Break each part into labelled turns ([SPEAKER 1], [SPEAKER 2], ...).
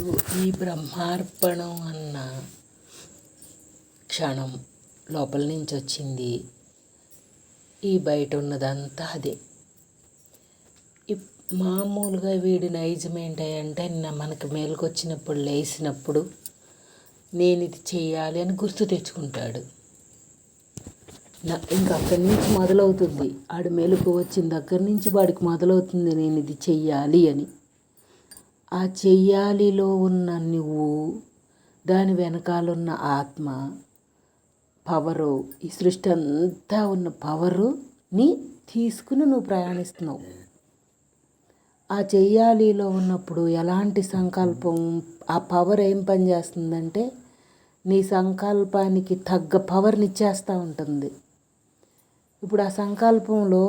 [SPEAKER 1] ఈ బ్రహ్మార్పణం అన్న క్షణం లోపల నుంచి వచ్చింది. ఈ బయట ఉన్నదంతా అదే. మామూలుగా వీడి నైజం ఏంటంటే మనకు మేలుకొచ్చినప్పుడు లేచినప్పుడు నేను ఇది చెయ్యాలి అని గుర్తు తెచ్చుకుంటాడు. ఇంకా అక్కడి నుంచి మొదలవుతుంది. ఆడు మెలకు వచ్చిన దగ్గర నుంచి వాడికి మొదలవుతుంది నేను ఇది చెయ్యాలి అని. ఆ చెయ్యాలిలో ఉన్న నువ్వు, దాని వెనకాలన్న ఆత్మ పవరు, ఈ సృష్టి అంతా ఉన్న పవరుని తీసుకుని నువ్వు ప్రయాణిస్తున్నావు. ఆ చెయ్యాలిలో ఉన్నప్పుడు ఎలాంటి సంకల్పం, ఆ పవర్ ఏం పని చేస్తుందంటే నీ సంకల్పానికి తగ్గ పవర్ని ఇచ్చేస్తూ ఉంటుంది. ఇప్పుడు ఆ సంకల్పంలో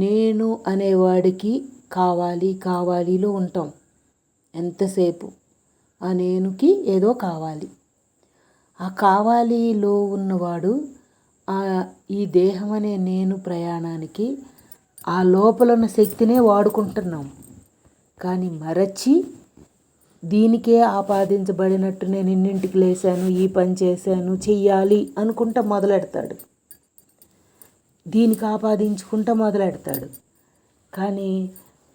[SPEAKER 1] నేను అనేవాడికి కావాలిలో ఉంటాం ఎంతసేపు. ఆ నేనుకి ఏదో కావాలి. ఆ కావాలిలో ఉన్నవాడు ఈ దేహం అనే నేను ప్రయాణానికి ఆ లోపల ఉన్న శక్తినే వాడుకుంటున్నాం. కానీ మరచి దీనికే ఆపాదించబడినట్టు నేను ఇన్నింటికి లేసాను, ఈ పని చేశాను, చెయ్యాలి అనుకుంటా మొదలెడతాడు. దీనికి ఆపాదించుకుంటా మొదలెడతాడు. కానీ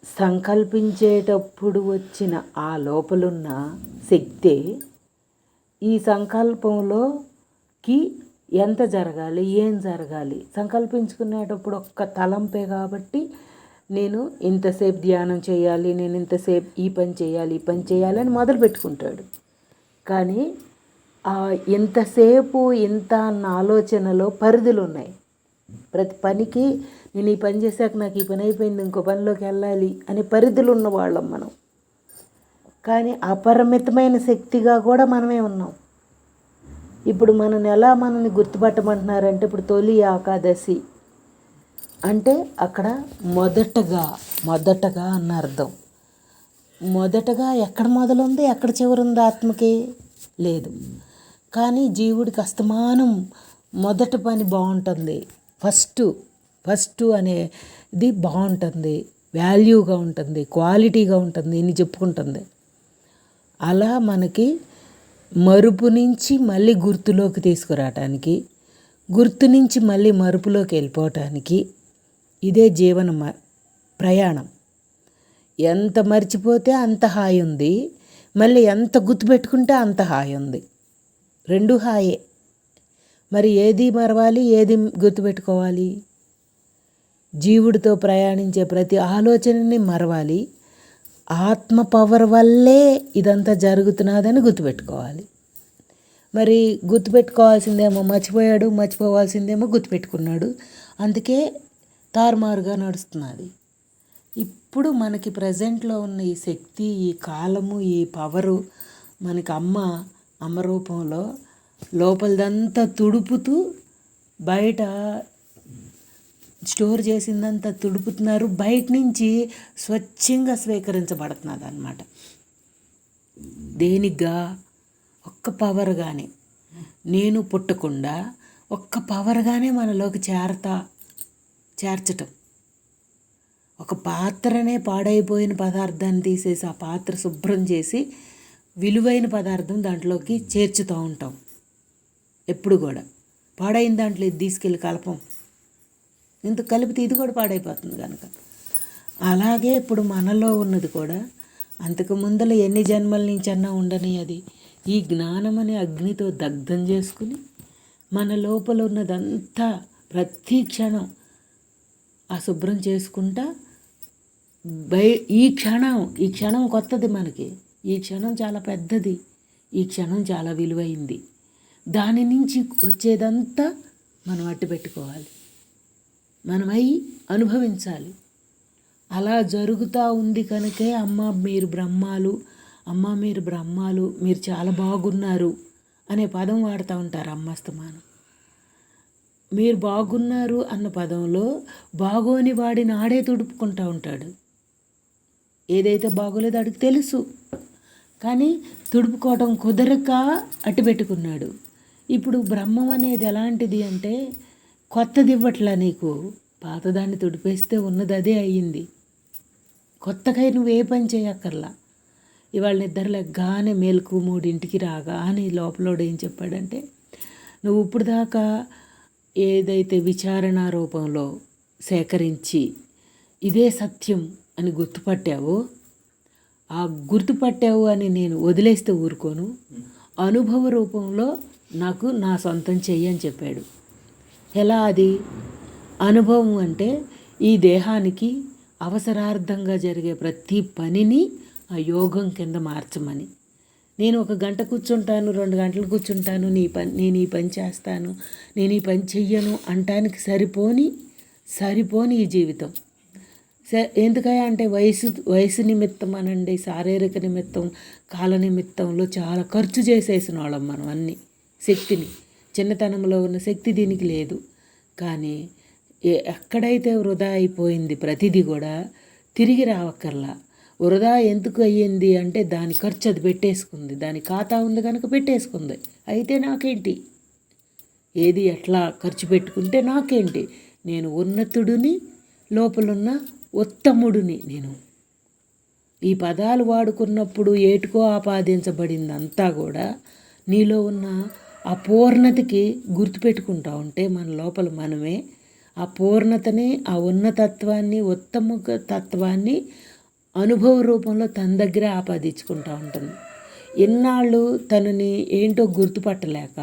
[SPEAKER 1] సంకల్పించేటప్పుడు వచ్చిన ఆ లోపలున్న శక్తే ఈ సంకల్పంలోకి ఎంత జరగాలి, ఏం జరగాలి, సంకల్పించుకునేటప్పుడు ఒక్క తలంపే కాబట్టి నేను ఇంతసేపు ధ్యానం చేయాలి, నేను ఇంతసేపు ఈ పని చేయాలి అని మొదలు పెట్టుకుంటాడు. కానీ ఇంతసేపు ఇంత అన్న ఆలోచనలో పరిధులు ఉన్నాయి. ప్రతి పనికి నేను ఈ పని చేశాక నాకు ఈ పని అయిపోయింది, ఇంకో పనిలోకి వెళ్ళాలి అనే పరిధులు ఉన్నవాళ్ళం మనం. కానీ అపరిమితమైన శక్తిగా కూడా మనమే ఉన్నాం. ఇప్పుడు మనల్ని గుర్తుపట్టమంటున్నారంటే ఇప్పుడు తొలి ఏకాదశి అంటే అక్కడ మొదటగా అన్న అర్థం. మొదటగా ఎక్కడ మొదలుంది, ఎక్కడ చివరుంది ఆత్మకి లేదు. కానీ జీవుడికి అస్తమానం మొదటి పని బాగుంటుంది. ఫస్ట్ అనేది బాగుంటుంది, వాల్యూగా ఉంటుంది, క్వాలిటీగా ఉంటుంది, ఇన్ని చెప్పుకుంటుంది. అలా మనకి మరుపు నుంచి మళ్ళీ గుర్తులోకి తీసుకురావటానికి, గుర్తు నుంచి మళ్ళీ మరుపులోకి వెళ్ళిపోవటానికి ఇదే జీవన ప్రయాణం. ఎంత మర్చిపోతే అంత హాయి ఉంది, మళ్ళీ ఎంత గుర్తుపెట్టుకుంటే అంత హాయి ఉంది. రెండు హాయే. మరి ఏది మరవాలి, ఏది గుర్తుపెట్టుకోవాలి? జీవుడితో ప్రయాణించే ప్రతి ఆలోచనని మరవాలి. ఆత్మ పవర్ వల్లే ఇదంతా జరుగుతున్నదని గుర్తుపెట్టుకోవాలి. మరి గుర్తుపెట్టుకోవాల్సిందేమో మర్చిపోయాడు, మర్చిపోవాల్సిందేమో గుర్తుపెట్టుకున్నాడు. అందుకే తారుమారుగా నడుస్తున్నది. ఇప్పుడు మనకి ప్రజెంట్లో ఉన్న ఈ శక్తి, ఈ కాలము, ఈ పవరు మనకి అమ్మ రూపంలో లోపలదంతా తుడుపుతూ బయట స్టోర్ చేసిందంతా తుడుపుతున్నారు. బయట నుంచి స్వచ్ఛంగా స్వీకరించబడుతున్నది అన్నమాట. దేనిగా? ఒక్క పవర్గానే, నేను పుట్టకుండా ఒక్క పవర్గానే మనలోకి చేర్చటం. ఒక పాత్రనే పాడైపోయిన పదార్థాన్ని తీసేసి ఆ పాత్ర శుభ్రం చేసి విలువైన పదార్థం దాంట్లోకి చేర్చుతూ ఉంటాం. ఎప్పుడు కూడా పాడైన దాంట్లో ఇది తీసుకెళ్ళి కలపం. ఇంత కలిపితే ఇది కూడా పాడైపోతుంది కనుక. అలాగే ఇప్పుడు మనలో ఉన్నది కూడా అంతకు ముందర ఎన్ని జన్మల నుంచన్నా ఉండని అది ఈ జ్ఞానం అనే అగ్నితో దగ్ధం చేసుకుని మన లోపల ఉన్నదంతా ప్రతి క్షణం అశుభ్రం చేసుకుంటా ఈ క్షణం కొత్తది మనకి. ఈ క్షణం చాలా పెద్దది, ఈ క్షణం చాలా విలువైంది. దాని నుంచి వచ్చేదంతా మనం అట్టు పెట్టుకోవాలి, మనమై అనుభవించాలి. అలా జరుగుతూ ఉంది కనుకే మీరు బ్రహ్మాలు, మీరు చాలా బాగున్నారు అనే పదం వాడుతూ ఉంటారు అమ్మస్తమానం. మీరు బాగున్నారు అన్న పదంలో బాగోని వాడిని ఆడే తుడుపుకుంటూ ఉంటాడు. ఏదైతే బాగోలేదో ఆడికి తెలుసు, కానీ తుడుపుకోవడం కుదరక అట్టు పెట్టుకున్నాడు. ఇప్పుడు బ్రహ్మం అనేది ఎలాంటిది అంటే కొత్తది ఇవ్వట్లా నీకు, పాతదాన్ని తుడిపేస్తే ఉన్నది అదే అయ్యింది. కొత్తగా నువ్వు ఏ పని చేయక్కర్లా. ఇవాళ నిద్ర లెగ్గానే మేలుకు 3ంటికి రాగానే లోపలోడు ఏం చెప్పాడంటే, నువ్వు ఇప్పుడు దాకా ఏదైతే విచారణ రూపంలో సేకరించి ఇదే సత్యం అని గుర్తుపట్టావో, ఆ గుర్తుపట్టావు అని నేను వదిలేస్తే ఊరుకోను, అనుభవ రూపంలో నాకు నా సొంతం చెయ్యి అని చెప్పాడు. ఎలా అది అనుభవం అంటే ఈ దేహానికి అవసరార్థంగా జరిగే ప్రతి పనిని ఆ యోగం కింద మార్చమని. నేను 1 గంట కూర్చుంటాను, 2 గంటలు కూర్చుంటాను, నేను ఈ పని చేస్తాను, నేను ఈ పని చెయ్యను అంటానికి సరిపోని ఈ జీవితం. ఎందుకయ్యా అంటే వయసు నిమిత్తం అనండి, శారీరక నిమిత్తం, కాల నిమిత్తంలో చాలా ఖర్చు చేసేసిన వాళ్ళం మనం అన్నీ. శక్తిని, చిన్నతనంలో ఉన్న శక్తి దీనికి లేదు. కానీ ఎక్కడైతే వృధా అయిపోయింది ప్రతిదీ కూడా తిరిగి రావక్కర్లా. వృధా ఎందుకు అయ్యింది అంటే దాని ఖర్చు అది పెట్టేసుకుంది, దాని ఖాతా ఉంది కనుక పెట్టేసుకుంది. అయితే నాకేంటి, ఏది ఎట్లా ఖర్చు పెట్టుకుంటే నాకేంటి, నేను ఉన్నతుడిని, లోపలున్న ఉత్తముడిని. నేను ఈ పదాలు వాడుకున్నప్పుడు ఏటుకో ఆపాదించబడిందంతా కూడా నీలో ఉన్న ఆ పూర్ణతకి గుర్తుపెట్టుకుంటా ఉంటే మన లోపల మనమే ఆ పూర్ణతని, ఆ ఉన్నతత్వాన్ని, ఉత్తమ తత్వాన్ని అనుభవ రూపంలో తన దగ్గరే ఆపాదించుకుంటూ ఉంటుంది. ఎన్నాళ్ళు తనని ఏంటో గుర్తుపట్టలేక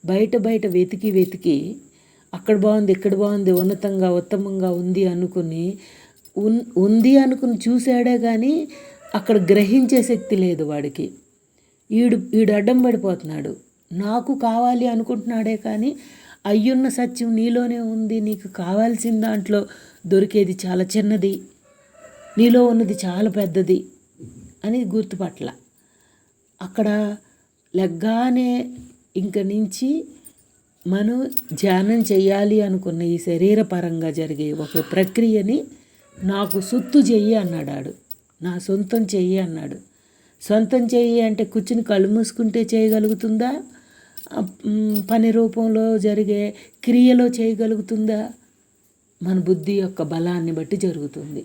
[SPEAKER 1] బయట వెతికి అక్కడ బాగుంది, ఇక్కడ బాగుంది, ఉన్నతంగా ఉత్తమంగా ఉంది అనుకుని చూశాడే కానీ అక్కడ గ్రహించే శక్తి లేదు వాడికి. ఈడు అడ్డం పడిపోతున్నాడు. నాకు కావాలి అనుకుంటున్నాడే కానీ అయ్యున్న సత్యం నీలోనే ఉంది. నీకు కావాల్సిన దాంట్లో దొరికేది చాలా చిన్నది, నీలో ఉన్నది చాలా పెద్దది అని గుర్తుపట్ల. అక్కడ లెగ్గానే ఇంక నుంచి మనం ధ్యానం చేయాలి అనుకున్న ఈ శరీరపరంగా జరిగే ఒక ప్రక్రియని నాకు సొత్తు చెయ్యి అన్నాడు. నా సొంతం చెయ్యి అన్నాడు. సొంతం చెయ్యి అంటే కూర్చుని కళ్ళు మూసుకుంటే చేయగలుగుతుందా? పని రూపంలో జరిగే క్రియలో చేయగలుగుతుందా? మన బుద్ధి యొక్క బలాన్ని బట్టి జరుగుతుంది.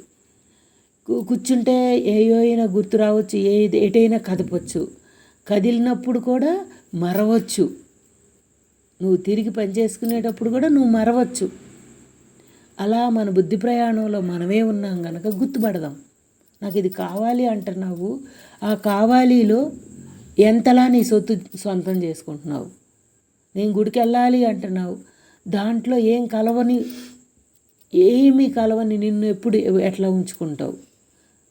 [SPEAKER 1] కూర్చుంటే ఏయైనా గుర్తు రావచ్చు, ఎటైనా కదపచ్చు, కదిలినప్పుడు కూడా మరవచ్చు. నువ్వు తిరిగి పని చేసుకునేటప్పుడు కూడా నువ్వు మరవచ్చు. అలా మన బుద్ధి ప్రయాణంలో మనమే ఉన్నాం కనుక గుర్తుపడదాం. నాకు ఇది కావాలి అంటున్నావు, ఆ కావాలిలో ఎంతలా నీ సొంతం చేసుకుంటున్నావు. నేను గుడికి వెళ్ళాలి అంటున్నావు, దాంట్లో ఏమీ కలవని నిన్ను ఎప్పుడు ఎట్లా ఉంచుకుంటావు.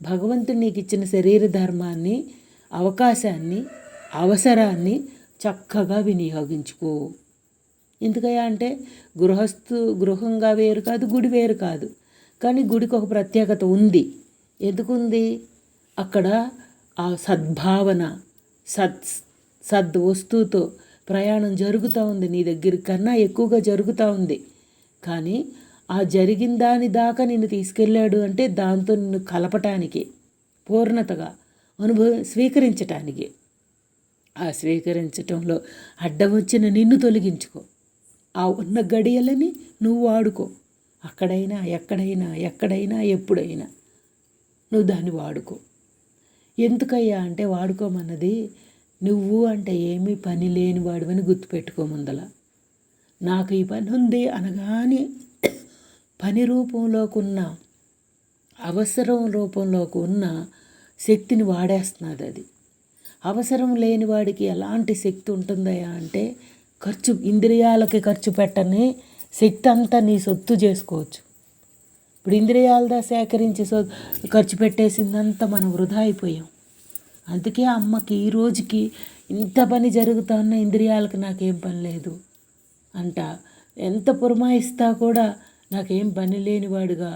[SPEAKER 1] భగవంతుడు నీకు ఇచ్చిన శరీర ధర్మాన్ని, అవకాశాన్ని, అవసరాన్ని చక్కగా వినియోగించుకో. ఎందుకయ్యా అంటే గృహంగా వేరు కాదు, గుడి వేరు కాదు. కానీ గుడికి ఒక ప్రత్యేకత ఉంది. ఎందుకుంది? అక్కడ ఆ సద్భావన, సద్ వస్తువుతో ప్రయాణం జరుగుతూ ఉంది. నీ దగ్గర కన్నా ఎక్కువగా జరుగుతూ ఉంది. కానీ ఆ జరిగిన దాని దాకా నిన్ను తీసుకెళ్ళాడు అంటే దాంతో నిన్ను కలపటానికి, పూర్ణతగా స్వీకరించటానికి. ఆ స్వీకరించటంలో అడ్డం వచ్చిన నిన్ను తొలగించుకో. ఆ ఉన్న గడియలని నువ్వు వాడుకో. అక్కడైనా, ఎక్కడైనా, ఎప్పుడైనా నువ్వు దాన్ని వాడుకో. ఎందుకయ్యా అంటే వాడుకోమన్నది నువ్వు అంటే ఏమీ పని లేని వాడివని గుర్తుపెట్టుకో. ముందల నాకు ఈ పని ఉంది అనగానే పని రూపంలోకి ఉన్న, అవసరం రూపంలోకి ఉన్న శక్తిని వాడేస్తున్నది. అది అవసరం లేని వాడికి ఎలాంటి శక్తి ఉంటుందయ్యా అంటే ఇంద్రియాలకి ఖర్చు పెట్టని శక్తి అంతా నీ సొత్తు చేసుకోవచ్చు. ఇప్పుడు ఇంద్రియాలదా సేకరించి ఖర్చు పెట్టేసిందంతా మనం వృధా అయిపోయాం. అందుకే అమ్మకి ఈ రోజుకి ఇంత పని జరుగుతా ఉన్న ఇంద్రియాలకు నాకేం పని లేదు అంట. ఎంత పురమాయిస్తా కూడా నాకేం పని లేనివాడుగా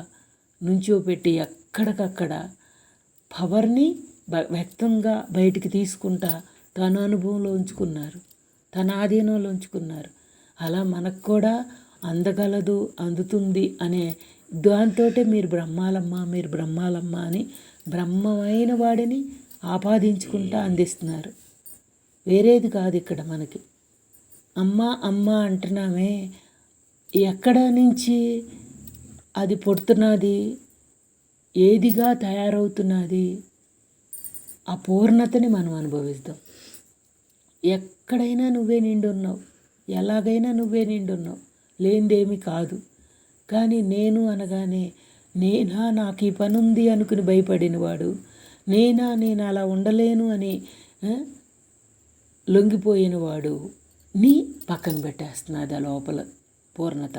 [SPEAKER 1] నుంచోపెట్టి ఎక్కడికక్కడ పవర్ని వ్యక్తంగా బయటికి తీసుకుంటా తన అనుభవంలో ఉంచుకున్నారు, తన ఆధీనంలో ఉంచుకున్నారు. అలా మనకు కూడా అందగలదు, అందుతుంది అనే దాంతో మీరు బ్రహ్మాలమ్మ అని బ్రహ్మమైన వాడిని ఆపాదించుకుంటా అందిస్తున్నారు. వేరేది కాదు ఇక్కడ మనకి. అమ్మ అంటున్నామే, ఎక్కడ నుంచి అది పుడుతున్నది, ఏదిగా తయారవుతున్నది, ఆ పూర్ణతని మనం అనుభవిస్తాం. ఎక్కడైనా నువ్వే నిండున్నావు, ఎలాగైనా నువ్వే నిండున్నావు, లేనిదేమీ కాదు. కానీ నేను అనగానే నేనా నాకు ఈ పని ఉంది అనుకుని భయపడినవాడు, నేను అలా ఉండలేను అని లొంగిపోయినవాడు నీ పక్కన పెట్టేస్తున్నది. ఆ లోపల పూర్ణత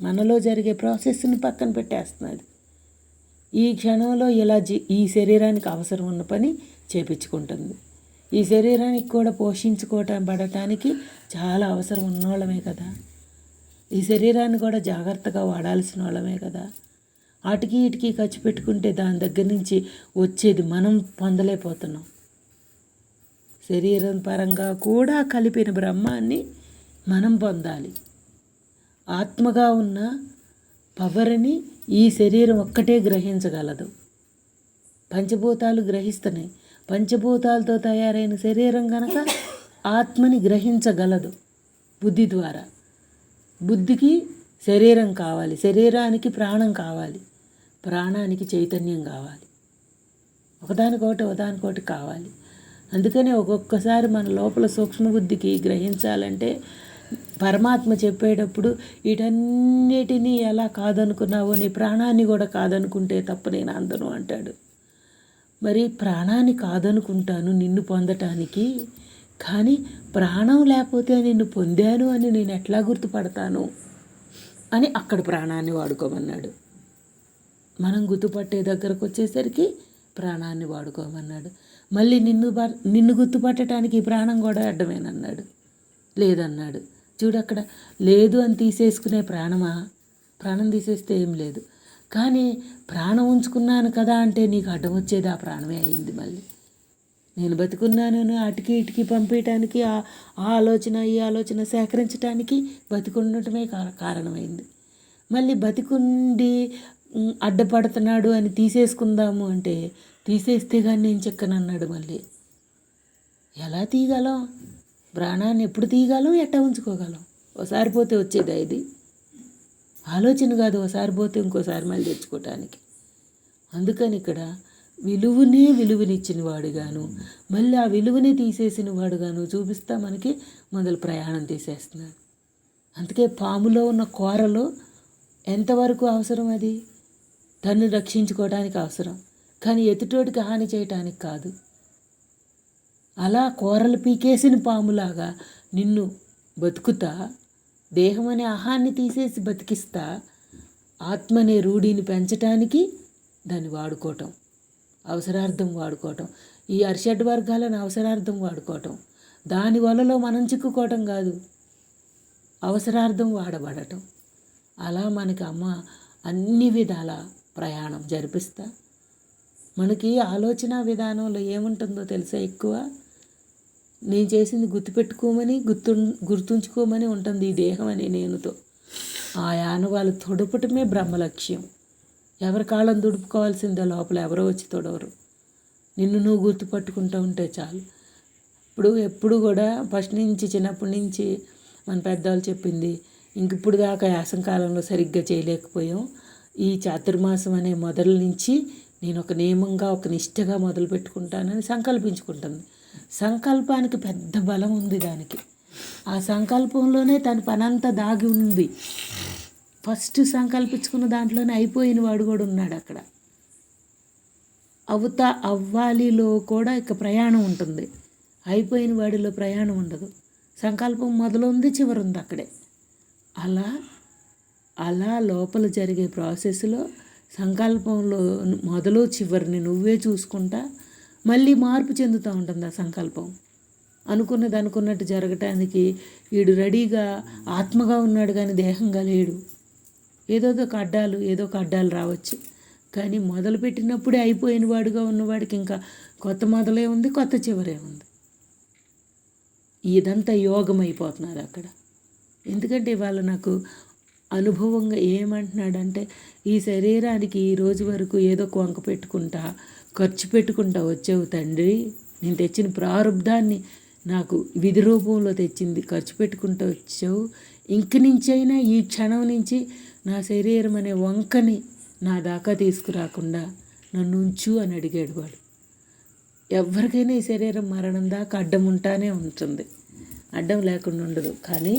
[SPEAKER 1] మనలో జరిగే ప్రాసెస్ని పక్కన పెట్టేస్తున్నది. ఈ క్షణంలో ఇలా ఈ శరీరానికి అవసరం ఉన్న పని చేపించుకుంటుంది. ఈ శరీరానికి కూడా పడటానికి చాలా అవసరం ఉన్నోళ్ళమే కదా. ఈ శరీరాన్ని కూడా జాగ్రత్తగా వాడాల్సిన వాళ్ళమే కదా. వాటికి వీటికి ఖర్చు పెట్టుకుంటే దాని దగ్గర నుంచి వచ్చేది మనం పొందలేకపోతున్నాం. శరీరం పరంగా కూడా కలిపిన బ్రహ్మాన్ని మనం పొందాలి. ఆత్మగా ఉన్న పవర్ని ఈ శరీరం ఒక్కటే గ్రహించగలదు. పంచభూతాలు గ్రహిస్తున్నాయి. పంచభూతాలతో తయారైన శరీరం కనుక ఆత్మని గ్రహించగలదు బుద్ధి ద్వారా. బుద్ధికి శరీరం కావాలి, శరీరానికి ప్రాణం కావాలి, ప్రాణానికి చైతన్యం కావాలి. ఒకదానికొకటి కావాలి. అందుకనే ఒక్కొక్కసారి మన లోపల సూక్ష్మబుద్ధికి గ్రహించాలంటే పరమాత్మ చెప్పేటప్పుడు వీటన్నిటినీ ఎలా కాదనుకున్నావో నీ ప్రాణాన్ని కూడా కాదనుకుంటే తప్ప నేను అందను అంటాడు. మరి ప్రాణాన్ని కాదనుకుంటాను నిన్ను పొందటానికి, కానీ ప్రాణం లేకపోతే నిన్ను పొందాను అని నేను ఎట్లా గుర్తుపడతాను అని అక్కడ ప్రాణాన్ని వాడుకోమన్నాడు. మనం గుర్తుపట్టే దగ్గరకు వచ్చేసరికి ప్రాణాన్ని వాడుకోమన్నాడు. మళ్ళీ నిన్ను గుర్తుపట్టడానికి ఈ ప్రాణం కూడా అడ్డమేనన్నాడు. లేదన్నాడు. చూడక్కడ లేదు అని తీసేసుకునే ప్రాణమా? ప్రాణం తీసేస్తే ఏం లేదు, కానీ ప్రాణం ఉంచుకున్నాను కదా అంటే నీకు అడ్డం వచ్చేది ఆ ప్రాణమే అయింది. మళ్ళీ నేను బతికున్నాను అటుకి ఇటుకి పంపించడానికి ఆ ఆలోచన ఈ ఆలోచన సేకరించడానికి బతికుండటమే కారణమైంది. మళ్ళీ బతికుండి అడ్డపడుతున్నాడు అని తీసేసుకుందాము అంటే తీసేస్తే కానీ నేను చెక్కనన్నాడు. మళ్ళీ ఎలా తీయగలం? ప్రాణాన్ని ఎప్పుడు తీయగలం, ఎట్టా ఉంచుకోగలం? ఒకసారి పోతే వచ్చేదా ఇది? ఆలోచన కాదు, ఒకసారి పోతే ఇంకోసారి మళ్ళీ తెచ్చుకోవటానికి. అందుకని ఇక్కడ విలువనిచ్చిన వాడుగాను మళ్ళీ ఆ విలువని తీసేసిన వాడుగాను చూపిస్తా మనకి మొదలు ప్రయాణం తీసేస్తున్నాడు. అందుకే పాములో ఉన్న కూరలో ఎంతవరకు అవసరం? అది తను రక్షించుకోవడానికి అవసరం, కానీ ఎదుటోడికి హాని చేయటానికి కాదు. అలా కూరలు పీకేసిన పాములాగా నిన్ను బతుకుతా, దేహం అనే ఆహాన్ని తీసేసి బతికిస్తా, ఆత్మ అనే రూఢిని పెంచటానికి దాన్ని వాడుకోవటం, అవసరార్థం వాడుకోవటం, ఈ అర్షడ్ వర్గాలను అవసరార్థం వాడుకోవటం, దాని వలలో మనం చిక్కుకోవటం కాదు, అవసరార్థం వాడబడటం. అలా మనకి అమ్మ అన్ని విధాల ప్రయాణం జరిపిస్తా. మనకి ఆలోచన విధానంలో ఏముంటుందో తెలుసా? ఎక్కువ నేను చేసింది గుర్తుపెట్టుకోమని గుర్తుంచుకోమని ఉంటుంది ఈ దేహం అనే నేనుతో. ఆ యానవాళ్ళు తొడపటమే బ్రహ్మలక్ష్యం. ఎవరి కాళ్ళని దుడుపుకోవాల్సిందే, లోపల ఎవరో వచ్చి తొడవరు. నిన్ను నువ్వు గుర్తుపట్టుకుంటూ ఉంటే చాలు. ఎప్పుడు కూడా ఫస్ట్ నుంచి చిన్నప్పటి నుంచి మన పెద్దవాళ్ళు చెప్పింది, ఇప్పుడు దాకా యాసంకాలంలో సరిగ్గా చేయలేకపోయాం. ఈ చాతుర్మాసం అనే మొదలు నుంచి నేను ఒక నియమంగా ఒక నిష్టగా మొదలు పెట్టుకుంటానని సంకల్పించుకుంటుంది. సంకల్పానికి పెద్ద బలం ఉంది దానికి. ఆ సంకల్పంలోనే తన పనంతా దాగి ఉంది. ఫస్ట్ సంకల్పించుకున్న దాంట్లోనే అయిపోయిన వాడు కూడా ఉన్నాడు అక్కడ. అవ్వాలిలో కూడా ఇక ప్రయాణం ఉంటుంది, అయిపోయిన వాడిలో ప్రయాణం ఉండదు. సంకల్పం మొదలుంది, చివరుంది అక్కడే. అలా లోపల జరిగే ప్రాసెస్లో సంకల్పంలో మొదలు చివరిని నువ్వే చూసుకుంటా మళ్ళీ మార్పు చెందుతూ ఉంటుంది ఆ సంకల్పం. అనుకున్నది అనుకున్నట్టు జరగటానికి వీడు రెడీగా ఆత్మగా ఉన్నాడు, కానీ దేహంగా లేడు. ఏదో ఒక అడ్డాలు రావచ్చు, కానీ మొదలుపెట్టినప్పుడే అయిపోయిన వాడుగా ఉన్నవాడికి ఇంకా కొత్త మొదలే ఉంది, కొత్త చివరే ఉంది. ఇదంతా యోగం అయిపోతున్నది అక్కడ. ఎందుకంటే ఇవాళ నాకు అనుభవంగా ఏమంటున్నాడంటే, ఈ శరీరానికి ఈ రోజు వరకు ఏదో వంక పెట్టుకుంటా ఖర్చు పెట్టుకుంటా వచ్చావు తండ్రి, నేను తెచ్చిన ప్రారంధాన్ని నాకు విధి రూపంలో తెచ్చింది ఖర్చు పెట్టుకుంటూ వచ్చావు. ఇంక నుంచైనా ఈ క్షణం నుంచి నా శరీరం అనే వంకని నా దాకా తీసుకురాకుండా నన్ను ఉంచు అని అడిగాడు వాడు. ఎవరికైనా ఈ శరీరం మరణం దాకా అడ్డం ఉంటానే ఉంటుంది, అడ్డం లేకుండా ఉండదు. కానీ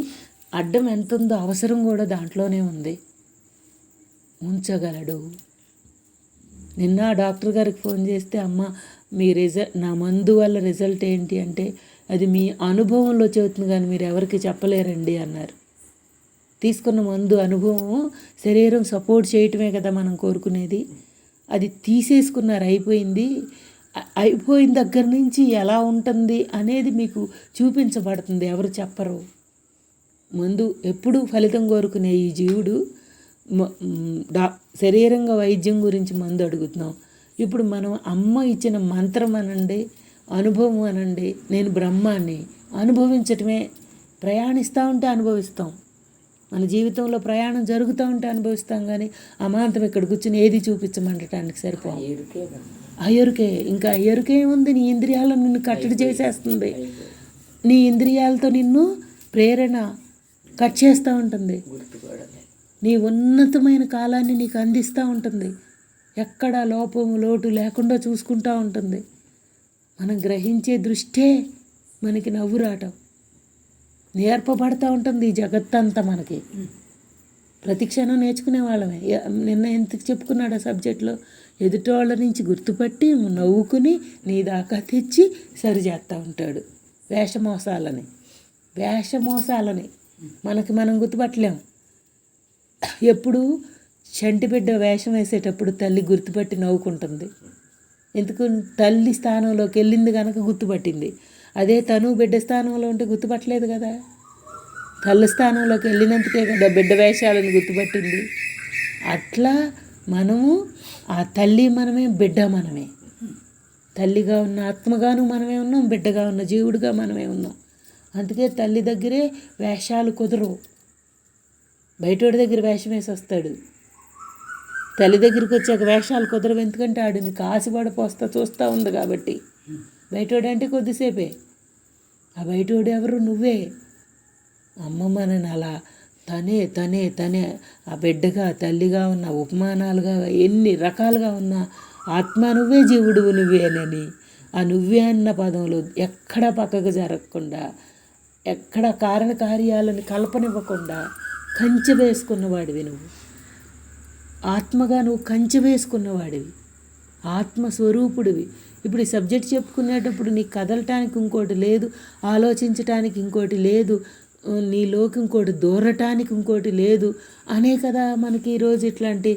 [SPEAKER 1] అడ్డం ఎంత ఉందో అవసరం కూడా దాంట్లోనే ఉంది. ఉంచగలడు. నిన్న డాక్టర్ గారికి ఫోన్ చేస్తే, అమ్మ మీ నా మందు వల్ల రిజల్ట్ ఏంటి అంటే, అది మీ అనుభవంలో చెబుతుంది కానీ మీరు ఎవరికి చెప్పలేరండి అన్నారు. తీసుకున్న మందు అనుభవం, శరీరం సపోర్ట్ చేయటమే కదా మనం కోరుకునేది. అది తీసేసుకున్నారు, అయిపోయింది. అయిపోయిన దగ్గర నుంచి ఎలా ఉంటుంది అనేది మీకు చూపించబడుతుంది, ఎవరు చెప్పరు. ముందు ఎప్పుడు ఫలితం కోరుకునే ఈ జీవుడు శరీరంగా వైద్యం గురించి మందు అడుగుతున్నాం. ఇప్పుడు మనం అమ్మ ఇచ్చిన మంత్రం అనండి, అనుభవం అనండి, నేను బ్రహ్మాన్ని అనుభవించటమే. ప్రయాణిస్తూ ఉంటే అనుభవిస్తాం, మన జీవితంలో ప్రయాణం జరుగుతూ ఉంటే అనుభవిస్తాం. కానీ అమాంతం ఇక్కడ కూర్చుని ఏది చూపించమంటటానికి సరిపోం. అయ్యరుకే, ఇంకా అయ్యరుకే ఉంది. నీ ఇంద్రియాలను నిన్ను కట్టడి చేసేస్తుంది. నీ ఇంద్రియాలతో నిన్ను ప్రేరణ కట్ చేస్తూ ఉంటుంది. నీ ఉన్నతమైన కాలాన్ని నీకు అందిస్తూ ఉంటుంది. ఎక్కడ లోపము లోటు లేకుండా చూసుకుంటూ ఉంటుంది. మనం గ్రహించే దృష్టే మనకి నవ్వు రావటం నేర్పబడుతూ ఉంటుంది. ఈ జగత్తంతా మనకి ప్రతి క్షణం నేర్చుకునే వాళ్ళమే. నిన్న ఎంత చెప్పుకున్నాడు ఆ సబ్జెక్ట్లో, ఎదుటోళ్ళ నుంచి గుర్తుపట్టి నవ్వుకుని నీ దాకా తెచ్చి సరిచేస్తూ ఉంటాడు. వేషమోసాలని మనకి మనం గుర్తుపట్టలేము. ఎప్పుడు చంటి బిడ్డ వేషం వేసేటప్పుడు తల్లి గుర్తుపట్టి నవ్వుకుంటుంది. ఎందుకు? తల్లి స్థానంలోకి వెళ్ళింది కనుక గుర్తుపట్టింది. అదే తను బిడ్డ స్థానంలో ఉంటే గుర్తుపట్టలేదు కదా. తల్లి స్థానంలోకి వెళ్ళినందుకే కదా బిడ్డ వేషాలను గుర్తుపట్టింది. అట్లా మనము ఆ తల్లి మనమే, బిడ్డ మనమే. తల్లిగా ఉన్న ఆత్మగాను మనమే ఉన్నాం, బిడ్డగా ఉన్న జీవుడిగా మనమే ఉన్నాం. అందుకే తల్లి దగ్గరే వేషాలు కుదరవు. బయటోడి దగ్గర వేషం వేసి వస్తాడు, తల్లి దగ్గరికి వచ్చాక వేషాలు కుదరవు. ఎందుకంటే ఆడిని కాసిపడిపోస్తా చూస్తూ ఉంది కాబట్టి. బయటోడు అంటే కొద్దిసేపే, ఆ బయటోడు ఎవరు? నువ్వే. అమ్మ మనని అలా తనే ఆ బిడ్డగా తల్లిగా ఉన్న ఉపమానాలుగా ఎన్ని రకాలుగా ఉన్న ఆత్మ నువ్వే, జీవుడు నువ్వేనని ఆ నువ్వే అన్న పదంలో ఎక్కడ పక్కకు జరగకుండా, ఎక్కడ కారణకార్యాలను కల్పనివ్వకుండా కంచె వేసుకున్నవాడివి నువ్వు. ఆత్మగా నువ్వు కంచె వేసుకున్నవాడివి, ఆత్మస్వరూపుడివి. ఇప్పుడు ఈ సబ్జెక్ట్ చెప్పుకునేటప్పుడు నీకు కదలటానికి ఇంకోటి లేదు, ఆలోచించటానికి ఇంకోటి లేదు, నీలోకి ఇంకోటి దూరటానికి ఇంకోటి లేదు అనే కదా మనకి ఈరోజు ఇట్లాంటి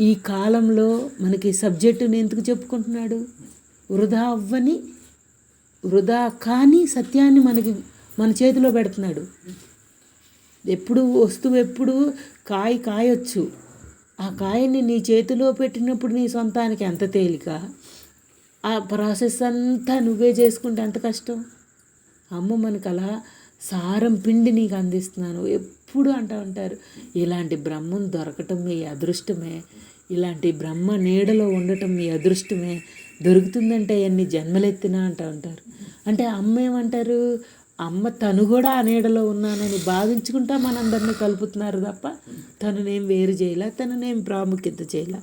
[SPEAKER 1] ఈ కాలంలో మనకి సబ్జెక్టుని ఎందుకు చెప్పుకుంటున్నాడు? వృధా కాని సత్యాన్ని మనకి మన చేతిలో పెడుతున్నాడు. ఎప్పుడు వస్తువు ఎప్పుడు కాయొచ్చు, ఆ కాయని నీ చేతిలో పెట్టినప్పుడు నీ సొంతానికి ఎంత తేలిక, ఆ ప్రాసెస్ అంతా నువ్వే చేసుకుంటే ఎంత కష్టం. అమ్మ మనకు అలా సారం పిండి నీకు అందిస్తున్నాను ఎప్పుడు అంటూ ఉంటారు. ఇలాంటి బ్రహ్మం దొరకటం మీ అదృష్టమే, ఇలాంటి బ్రహ్మ నీడలో ఉండటం మీ అదృష్టమే. దొరుకుతుందంటే ఎన్ని జన్మలెత్తినా అంటూ ఉంటారు. అంటే అమ్మ ఏమంటారు? అమ్మ తను కూడా ఆ నీడలో ఉన్నానని భావించుకుంటా మనందరినీ కలుపుతున్నారు తప్ప తననేం వేరు చేయలే, తననేం ప్రాముఖ్యత చేయలే.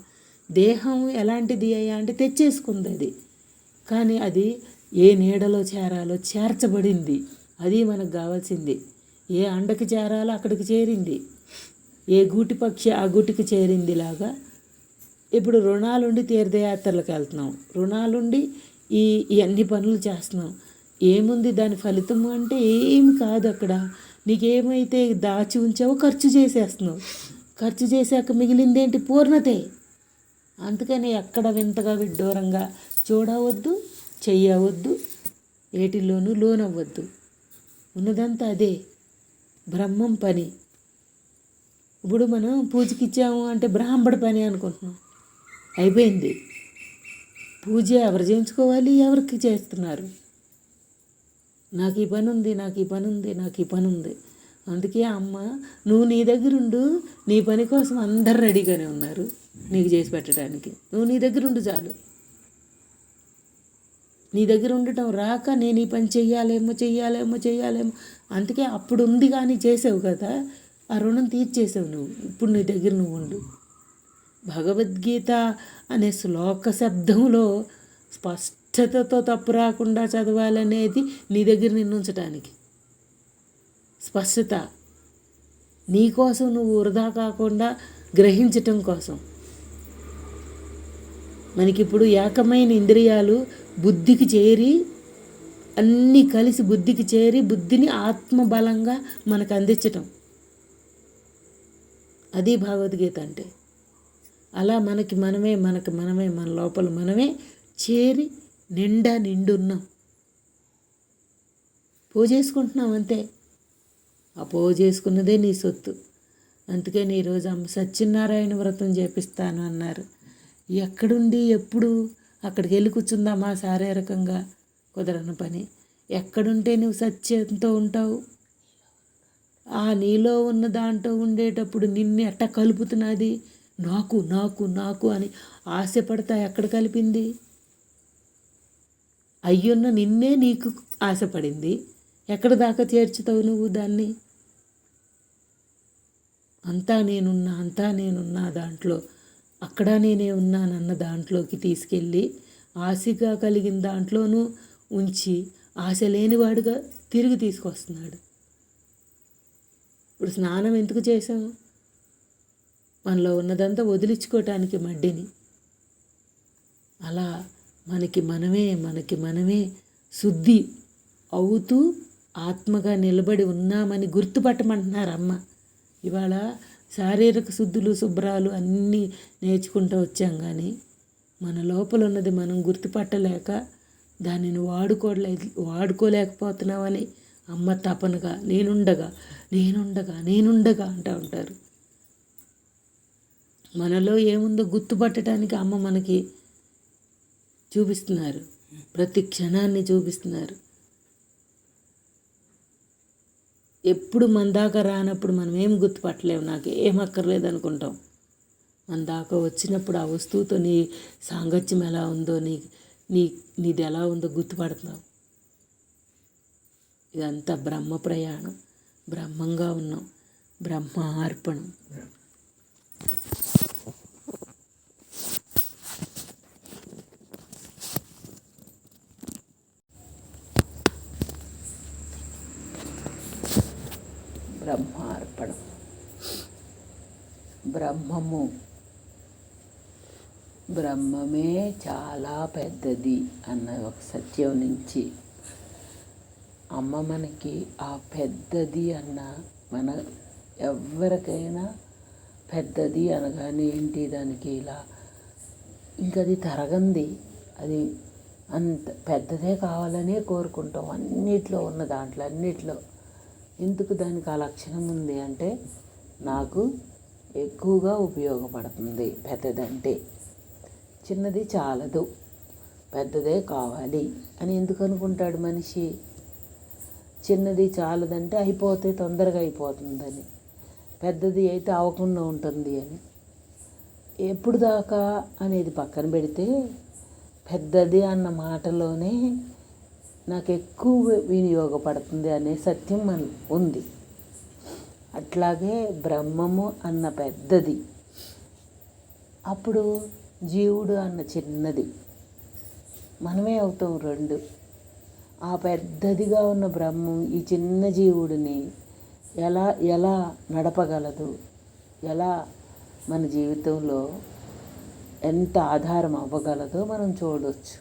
[SPEAKER 1] దేహం ఎలాంటిది అయ్యా అంటే తెచ్చేసుకుంది అది, కానీ అది ఏ నీడలో చేరాలో చేర్చబడింది. అది మనకు కావాల్సింది. ఏ అండకి చేరాలో అక్కడికి చేరింది, ఏ గూటి పక్షి ఆ గూటికి చేరింది. లాగా ఇప్పుడు రుణాలుండి తీర్థయాత్రలకు వెళ్తున్నాం, రుణాలుండి ఈ అన్ని పనులు చేస్తున్నాం. ఏముంది దాని ఫలితం అంటే ఏమి కాదు. అక్కడ నీకేమైతే దాచి ఉంచావో ఖర్చు చేసేస్తున్నావు, ఖర్చు చేశాక మిగిలిందేంటి? పూర్ణతే. అందుకని ఎక్కడ వింతగా విడ్డూరంగా చూడవద్దు, చెయ్యవద్దు, ఏటిలోనూ లోనవ్వద్దు. ఉన్నదంతా అదే బ్రహ్మం పని. ఇప్పుడు మనం పూజకిచ్చాము అంటే బ్రాహ్మణ పని అనుకుంటున్నాం, అయిపోయింది. పూజ ఎవరు చేయించుకోవాలి? ఎవరికి చేస్తున్నారు? నాకు ఈ పని ఉంది, నాకు ఈ పని ఉంది, నాకు ఈ పని ఉంది. అందుకే అమ్మ నువ్వు నీ దగ్గరుండు, నీ పని కోసం అందరు రెడీగానే ఉన్నారు నీకు చేసి పెట్టడానికి. నువ్వు నీ దగ్గరుండు చాలు. నీ దగ్గర ఉండటం రాక నేను ఈ పని చెయ్యాలేమో. అందుకే అప్పుడు ఉంది కానీ చేసావు కదా, ఆ రుణం తీర్చేసావు నువ్వు. ఇప్పుడు నీ దగ్గర నువ్వు ఉండు. భగవద్గీత అనే శ్లోక శబ్దంలో స్పష్టతతో తప్పు రాకుండా చదవాలనేది నీ దగ్గర నిన్ను ఉంచడానికి. స్పష్టత నీకోసం, నువ్వు వృధా కాకుండా గ్రహించటం కోసం. మనకిప్పుడు ఏకమైన ఇంద్రియాలు బుద్ధికి చేరి, అన్నీ కలిసి బుద్ధికి చేరి బుద్ధిని ఆత్మబలంగా మనకు అందించటం. అది భగవద్గీత అంటే. అలా మనకి మనమే మన లోపల మనమే చేరి నిండున్నాం. పోజేసుకుంటున్నాం అంతే. ఆ పోజేసుకున్నదే నీ సొత్తు. అందుకని ఈరోజు అమ్మ సత్యనారాయణ వ్రతం చేపిస్తాను అన్నారు. ఎక్కడుండి ఎప్పుడు అక్కడికి వెళ్ళి కూర్చుందామా? శారీరకంగా కుదరని పని. ఎక్కడుంటే నువ్వు సత్యంతో ఉంటావు? ఆ నీలో ఉన్న దాంట్లో ఉండేటప్పుడు నిన్ను ఎట్ట కలుపుతున్నది? నాకు నాకు నాకు అని ఆశపడతా ఎక్కడ కలిపింది? అయ్యున్న నిన్నే నీకు ఆశపడింది. ఎక్కడ దాకా చేర్చుతావు నువ్వు దాన్ని? అంతా నేనున్నా దాంట్లో, అక్కడ నేనే ఉన్నానన్న దాంట్లోకి తీసుకెళ్ళి ఆశగా కలిగిన దాంట్లోనూ ఉంచి ఆశ లేనివాడుగా తిరిగి తీసుకొస్తున్నాడు. ఇప్పుడు స్నానం ఎందుకు చేసాము? మనలో ఉన్నదంతా వదిలించుకోవటానికి మడ్డిని. అలా మనకి మనమే శుద్ధి అవుతూ ఆత్మగా నిలబడి ఉన్నామని గుర్తుపట్టమంటున్నారు అమ్మ. ఇవాళ శారీరక శుద్ధులు శుభ్రాలు అన్నీ నేర్చుకుంటూ వచ్చాం, కానీ మన లోపల ఉన్నది మనం గుర్తుపట్టలేక దానిని వాడుకోలేకపోతున్నామని అమ్మ తపనగా నేనుండగా అంటూ ఉంటారు. మనలో ఏముందో గుర్తుపట్టడానికి అమ్మ మనకి చూపిస్తున్నారు, ప్రతి క్షణాన్ని చూపిస్తున్నారు. ఎప్పుడు మన దాకా రానప్పుడు మనం ఏం గుర్తుపట్టలేము, నాకు ఏం అక్కర్లేదు అనుకుంటాం. మన దాకా వచ్చినప్పుడు ఆ వస్తువుతో నీ సాంగత్యం ఎలా ఉందో, నీది ఎలా ఉందో గుర్తుపడుతున్నావు. ఇదంతా బ్రహ్మ ప్రయాణం, బ్రహ్మంగా ఉన్నాం, బ్రహ్మ అర్పణం. బ్రహ్మార్పణం. బ్రహ్మమే చాలా పెద్దది అన్న ఒక సత్యం నుంచి అమ్మ మనకి ఆ పెద్దది అన్న, మన ఎవరికైనా పెద్దది అనగానే ఏంటి దానికి ఇలా ఇంకది తరగంది, అది అంత పెద్దదే కావాలనే కోరుకుంటాం అన్నిట్లో ఉన్న దాంట్లో అన్నిట్లో. ఎందుకు దానికి ఆ లక్షణం ఉంది అంటే నాకు ఎక్కువగా ఉపయోగపడుతుంది పెద్దదంటే. చిన్నది చాలదు, పెద్దదే కావాలి అని ఎందుకు అనుకుంటాడు మనిషి? చిన్నది చాలదంటే అయిపోతే తొందరగా అయిపోతుందని, పెద్దది అయితే అవ్వకుండా ఉంటుంది అని. ఎప్పుడు దాకా అనేది పక్కన పెడితే పెద్దది అన్న మాటలోనే నాకు ఎక్కువ వినియోగపడుతుంది అనే సత్యం మన ఉంది. అట్లాగే బ్రహ్మము అన్న పెద్దది, అప్పుడు జీవుడు అన్న చిన్నది, మనమే అవుతాం రెండు. ఆ పెద్దదిగా ఉన్న బ్రహ్మం ఈ చిన్న జీవుడిని ఎలా నడపగలదు, ఎలా మన జీవితంలో ఎంత ఆధారం అవ్వగలదో మనం చూడవచ్చు.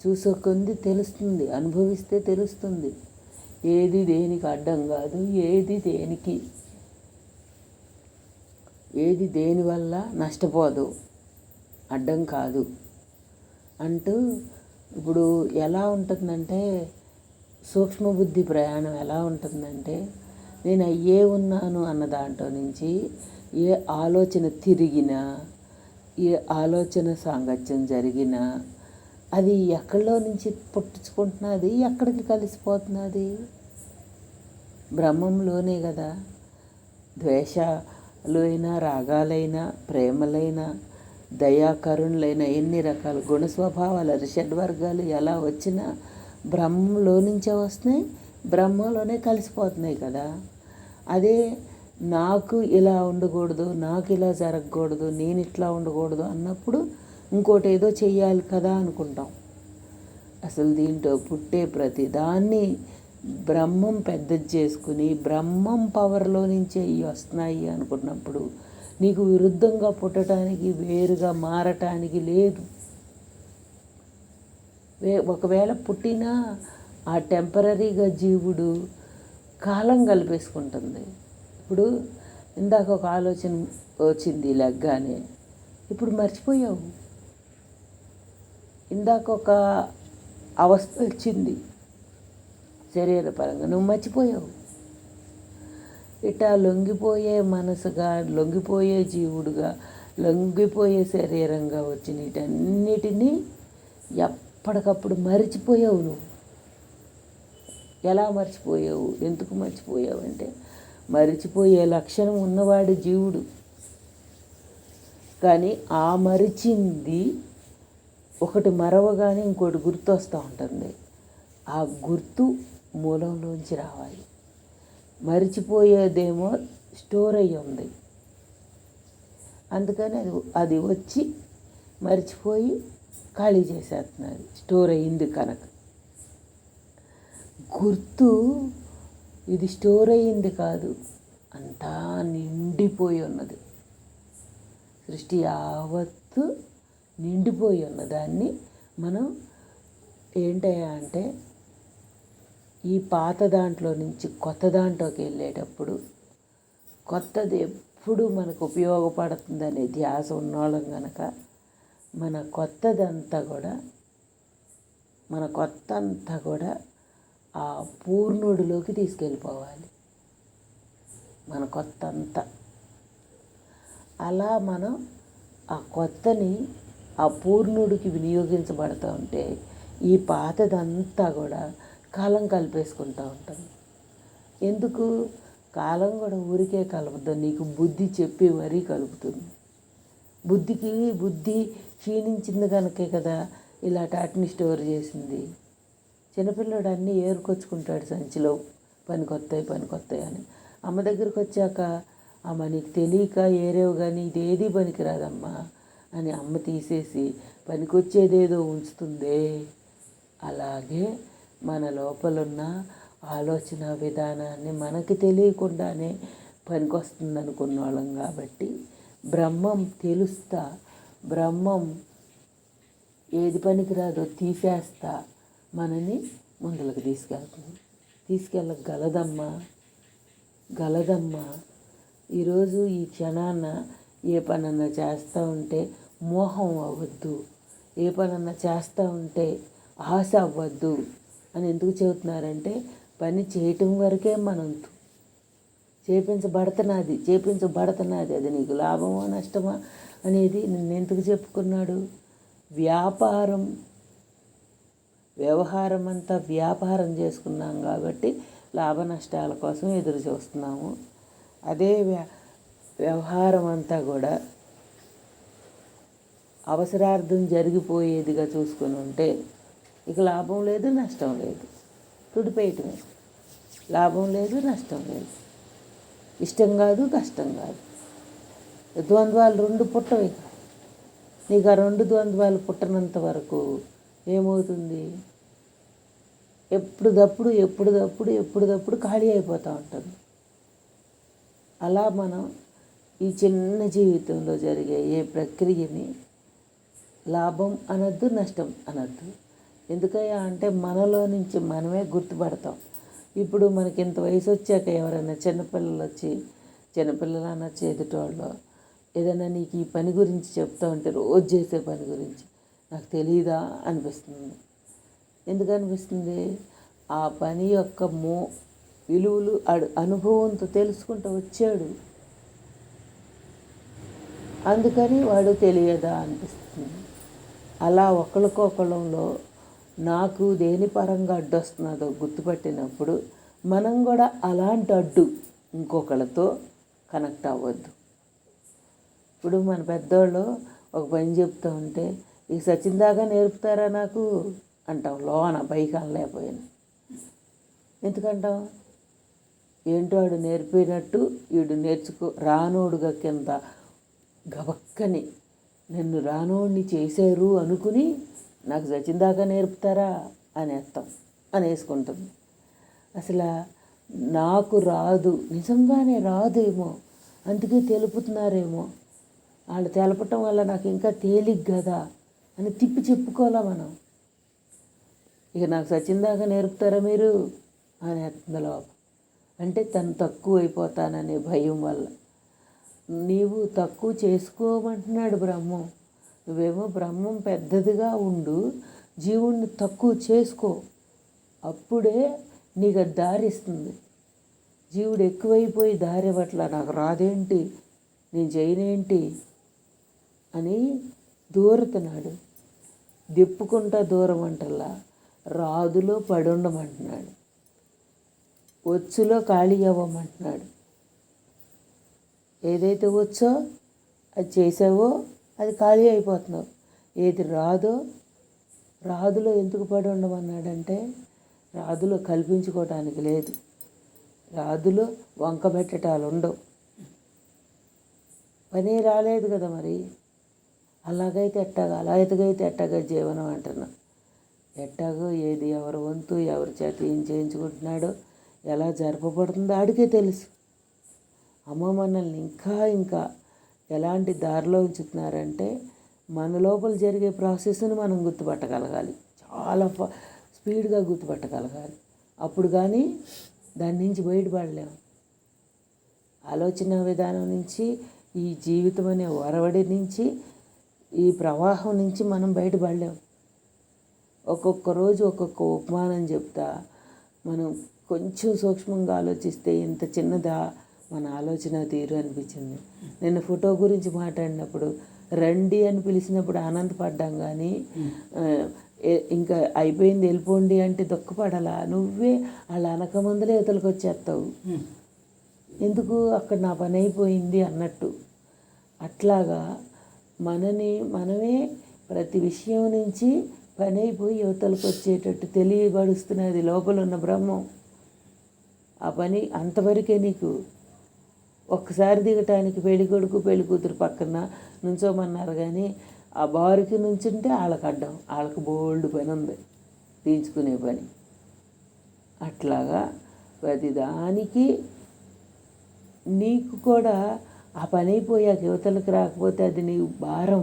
[SPEAKER 1] చూసొకొంది తెలుస్తుంది, అనుభవిస్తే తెలుస్తుంది. ఏది దేనికి అడ్డం కాదు, ఏది దేనివల్ల నష్టపోదు, అడ్డం కాదు అంటూ. ఇప్పుడు ఎలా ఉంటుందంటే సూక్ష్మబుద్ధి ప్రయాణం ఎలా ఉంటుందంటే, నేను అయ్యే ఉన్నాను అన్న దాంట్లో నుంచి ఏ ఆలోచన తిరిగినా, ఏ ఆలోచన సాంగత్యం జరిగినా అది ఎక్కడిలో నుంచి పుట్టించుకుంటున్నది, ఎక్కడికి కలిసిపోతున్నది? బ్రహ్మంలోనే కదా. ద్వేషాలు అయినా, రాగాలైనా, ప్రేమలైనా, దయాకరుణులైన ఎన్ని రకాల గుణ స్వభావాలు, షడ్వర్గాలు ఎలా వచ్చినా బ్రహ్మంలో నుంచే వస్తున్నాయి, బ్రహ్మలోనే కలిసిపోతున్నాయి కదా. అదే నాకు ఇలా ఉండకూడదు, నాకు ఇలా జరగకూడదు, నేను ఇట్లా ఉండకూడదు అన్నప్పుడు ఇంకోటి ఏదో చెయ్యాలి కదా అనుకుంటాం. అసలు దీంట్లో పుట్టే ప్రతిదాన్ని బ్రహ్మం పెద్దది చేసుకుని బ్రహ్మం పవర్లో నుంచే ఇవి వస్తున్నాయి అనుకున్నప్పుడు నీకు విరుద్ధంగా పుట్టడానికి, వేరుగా మారటానికి లేదు. ఒకవేళ పుట్టినా ఆ టెంపరీగా జీవుడు కాలం కలిపేసుకుంటుంది. ఇప్పుడు ఇందాక ఒక ఆలోచన వచ్చింది లెగ్గానే, ఇప్పుడు మర్చిపోయావు. ఇందాక ఒక అవస్థ వచ్చింది శరీరపరంగా, నువ్వు మర్చిపోయావు. ఇట్లా లొంగిపోయే మనసుగా, లొంగిపోయే జీవుడుగా, లొంగిపోయే శరీరంగా వచ్చిన వీటన్నిటినీ ఎప్పటికప్పుడు మర్చిపోయావు. నువ్వు ఎలా మర్చిపోయావు? ఎందుకు మర్చిపోయావు అంటే, మరిచిపోయే లక్షణం ఉన్నవాడు జీవుడు. కానీ ఆ మరిచింది ఒకటి మరవగానే ఇంకోటి గుర్తు వస్తూ ఉంటుంది. ఆ గుర్తు మూలంలోంచి రావాలి. మరిచిపోయేదేమో స్టోర్ అయ్యి ఉంది, అందుకని అది వచ్చి మరిచిపోయి ఖాళీ చేసేస్తున్నది. స్టోర్ అయ్యింది కనుక. గుర్తు ఇది స్టోర్ అయ్యింది కాదు, అంతా నిండిపోయి ఉన్నది. సృష్టి యావత్తు నిండిపోయి ఉన్న దాన్ని మనం ఏంటయ్యా అంటే, ఈ పాత దాంట్లో నుంచి కొత్త దాంట్లోకి వెళ్ళేటప్పుడు కొత్తది ఎప్పుడు మనకు ఉపయోగపడుతుందనే ధ్యాస ఉన్నోళ్ళం కనుక మన కొత్త అంతా కూడా ఆ పూర్ణుడిలోకి తీసుకెళ్ళిపోవాలి. మన కొత్త అంతా అలా మనం ఆ కొత్తని ఆ పూర్ణుడికి వినియోగించబడుతూ ఉంటే ఈ పాతదంతా కూడా కాలం కలిపేసుకుంటూ ఉంటుంది. ఎందుకు? కాలం కూడా ఊరికే కలపదు, నీకు బుద్ధి చెప్పి మరీ కలుపుతుంది. బుద్ధి క్షీణించింది కనుకే కదా ఇలా టాటిని స్టోర్ చేసింది. చిన్నపిల్లడు అన్నీ ఏరుకొచ్చుకుంటాడు సంచిలో, పనికొత్తాయి అని. అమ్మ దగ్గరికి వచ్చాక, అమ్మ నీకు తెలియక ఏరేవు కానీ ఇదేది పనికిరాదమ్మా అని అమ్మ తీసేసి పనికొచ్చేదేదో ఉంచుతుందే. అలాగే మన లోపలున్న ఆలోచన విధానాన్ని మనకి తెలియకుండానే పనికొస్తుంది అనుకున్న వాళ్ళం కాబట్టి బ్రహ్మం తెలుస్తా, బ్రహ్మం ఏది పనికిరాదో తీసేస్తా మనని ముందులకు తీసుకెళ్ళగలదమ్మా. ఈరోజు ఈ క్షణాన ఏ పనన్నా చేస్తూ ఉంటే మోహం అవ్వద్దు, ఏ పనన్నా చేస్తూ ఉంటే ఆశ అవ్వద్దు అని ఎందుకు చెబుతున్నారంటే, పని చేయటం వరకే మనంతు. చేపించబడుతున్నది అది నీకు లాభమా నష్టమా అనేది నిన్నెందుకు చెప్పుకున్నాడు? వ్యవహారం అంతా వ్యాపారం చేసుకున్నాం కాబట్టి లాభ నష్టాల కోసం ఎదురు చూస్తున్నాము. అదే వ్యవహారం అంతా కూడా అవసరార్థం జరిగిపోయేదిగా చూసుకుని ఉంటే ఇక లాభం లేదు, నష్టం లేదు, తుడిపేయటమే. లాభం లేదు, నష్టం లేదు, ఇష్టం కాదు, కష్టం కాదు. ద్వంద్వాలు రెండు పుట్టవి. నీకు ఆ రెండు ద్వంద్వాలు పుట్టనంత వరకు ఏమవుతుంది? ఎప్పుడుదప్పుడు ఖాళీ అయిపోతూ ఉంటుంది. అలా మనం ఈ చిన్న జీవితంలో జరిగే ఏ ప్రక్రియని లాభం అనద్దు, నష్టం అనద్దు. ఎందుకయ్యా అంటే మనలో నుంచి మనమే గుర్తుపడతాం. ఇప్పుడు మనకి ఇంత వయసు వచ్చాక ఎవరైనా చిన్నపిల్లలు అనొచ్చు, ఎదుటోళ్ళు ఏదైనా నీకు ఈ పని గురించి చెప్తా ఉంటే, రోజు చేసే పని గురించి, నాకు తెలియదా అనిపిస్తుంది. ఎందుకు అనిపిస్తుంది? ఆ పని యొక్క విలువలు అనుభవంతో తెలుసుకుంటూ వచ్చాడు, అందుకని వాడు తెలియదా అనిపిస్తుంది. అలా ఒకళ్ళకొకళ్ళంలో నాకు దేని పరంగా అడ్డొస్తున్నదో గుర్తుపట్టినప్పుడు మనం కూడా అలాంటి అడ్డు ఇంకొకళ్ళతో కనెక్ట్ అవ్వద్దు. ఇప్పుడు మన పెద్దోళ్ళు ఒక పని చెప్తూ ఉంటే, ఇక సచిందాగా నేర్పుతారా నాకు అంటాం, లోన పైకి అనలేకపోయాను. ఎందుకంటాం? ఏంటో వాడు నేర్పినట్టు వీడు రానోడుగా కింద గబక్కని నన్ను రానోడిని చేశారు అనుకుని నాకు చచ్చిందాకా నేర్పుతారా అనేస్తాం అనేసుకుంటుంది. అసలు నాకు రాదు, నిజంగానే రాదేమో, అందుకే తెలుపుతున్నారేమో, వాళ్ళు తెలపటం వల్ల నాకు ఇంకా తేలిక కదా అని తిప్పి చెప్పుకోవాలా మనం. ఇక నాకు సచ్చిందాకా నేర్పుతారా మీరు అనేస్తుంది లోపం. అంటే తను తక్కువ అయిపోతాననే భయం వల్ల. నీవు తక్కువ చేసుకోమంటున్నాడు బ్రహ్మం. నువ్వేమో బ్రహ్మం పెద్దదిగా ఉండు, జీవుణ్ణి తక్కువ చేసుకో, అప్పుడే నీకు అది దారిస్తుంది. జీవుడు ఎక్కువైపోయి దారి పట్ల నాకు రాదేంటి, నేను చేయనేంటి అని దూరుతున్నాడు. దిప్పుకుంటా దూరం అంటల్లా, రాదులో పడి ఉండమంటున్నాడు, వచ్చులో ఖాళీ అవ్వమంటున్నాడు. ఏదైతే వచ్చో అది చేసావో అది ఖాళీ అయిపోతున్నావు. ఏది రాదులో ఎందుకు పడి ఉండమన్నాడంటే, రాదులో కల్పించుకోవటానికి లేదు, రాదులో వంక పెట్టటాలు ఉండవు. పని రాలేదు కదా మరి, అలాగైతే ఎట్టాగా, అలా ఎదుగైతే ఎట్టాగా జీవనం అంటున్నా. ఎట్టాగో ఏది ఎవరి వంతు ఎవరి చేత ఏం చేయించుకుంటున్నాడో ఎలా జరపబడుతుందో ఆడికే తెలుసు. అమ్మ మనల్ని ఇంకా ఎలాంటి దారిలో ఉంచుతున్నారంటే, మన లోపల జరిగే ప్రాసెస్ని మనం గుర్తుపట్టగలగాలి, చాలా స్పీడ్గా గుర్తుపట్టగలగాలి. అప్పుడు కానీ దాని నుంచి బయటపడలేము. ఆలోచన విధానం నుంచి, ఈ జీవితం అనే ఒరవడి నుంచి, ఈ ప్రవాహం నుంచి మనం బయటపడలేము. ఒక్కొక్క రోజు ఒక్కొక్క ఉపమానం చెప్తా మనం కొంచెం సూక్ష్మంగా ఆలోచిస్తే ఇంత చిన్నదా మన ఆలోచన తీరు అనిపించింది. నిన్న ఫోటో గురించి మాట్లాడినప్పుడు రండి అని పిలిచినప్పుడు ఆనందపడ్డాం, కానీ ఇంకా అయిపోయింది వెళ్ళిపోండి అంటే దుఃఖపడాలా? నువ్వే వాళ్ళ అనకముందలే ఇతలకు వచ్చేస్తావు, ఎందుకు అక్కడ నా పని అయిపోయింది అన్నట్టు. అట్లాగా మనమే ప్రతి విషయం నుంచి పని అయిపోయి యువతలకు వచ్చేటట్టు తెలియబడుస్తున్నది లోపల ఉన్న బ్రహ్మం. ఆ పని అంతవరకే. నీకు ఒక్కసారి దిగటానికి పెళ్ళికొడుకు పెళ్ళికూతురు పక్కన నుంచోమన్నారు, కానీ ఆ బారుకి నుంచుంటే వాళ్ళకి అడ్డం, వాళ్ళకి బోల్డ్ పని ఉంది, తీయించుకునే పని. అట్లాగా ప్రతిదానికి నీకు కూడా ఆ పని అయిపోయాక యువతలకు రాకపోతే అది నీకు భారం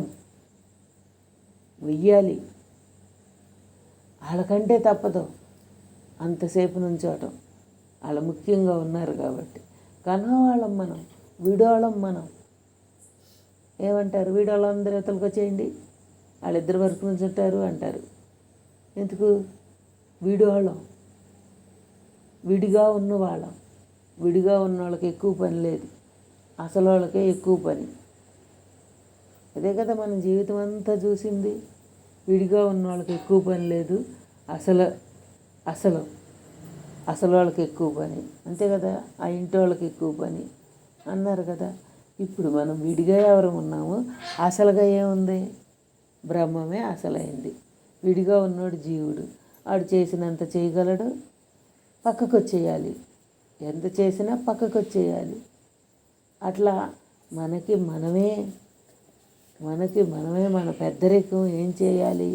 [SPEAKER 1] వెయ్యాలి. వాళ్ళకంటే తప్పదు అంతసేపు నుంచోటం, వాళ్ళు ముఖ్యంగా ఉన్నారు కాబట్టి. కన్నవాళ్ళం మనం, వీడోళ్ళం మనం. ఏమంటారు, వీడోళ్ళందరూ యువతలకు వచ్చేయండి, వాళ్ళిద్దరి వరకు నుంచి ఉంటారు అంటారు. ఎందుకు? వీడోళ్ళం, విడిగా ఉన్నవాళ్ళం. విడిగా ఉన్న వాళ్ళకి ఎక్కువ పని లేదు, అసలు వాళ్ళకే ఎక్కువ పని. అదే కదా మనం జీవితం అంతా చూసింది. విడిగా ఉన్న వాళ్ళకి ఎక్కువ పని లేదు, అసలు వాళ్ళకి ఎక్కువ పని, అంతే కదా. ఆ ఇంటి వాళ్ళకి ఎక్కువ పని అన్నారు కదా. ఇప్పుడు మనం విడిగా ఎవరు ఉన్నాము, అసలుగా ఏముంది? బ్రహ్మమే అసలైంది. విడిగా ఉన్నోడు జీవుడు, ఆడు చేసినంత చేయగలడు, పక్కకు వచ్చేయాలి. ఎంత చేసినా పక్కకు వచ్చేయాలి. అట్లా మనకి మనమే మన పెద్దరికం ఏం చేయాలి?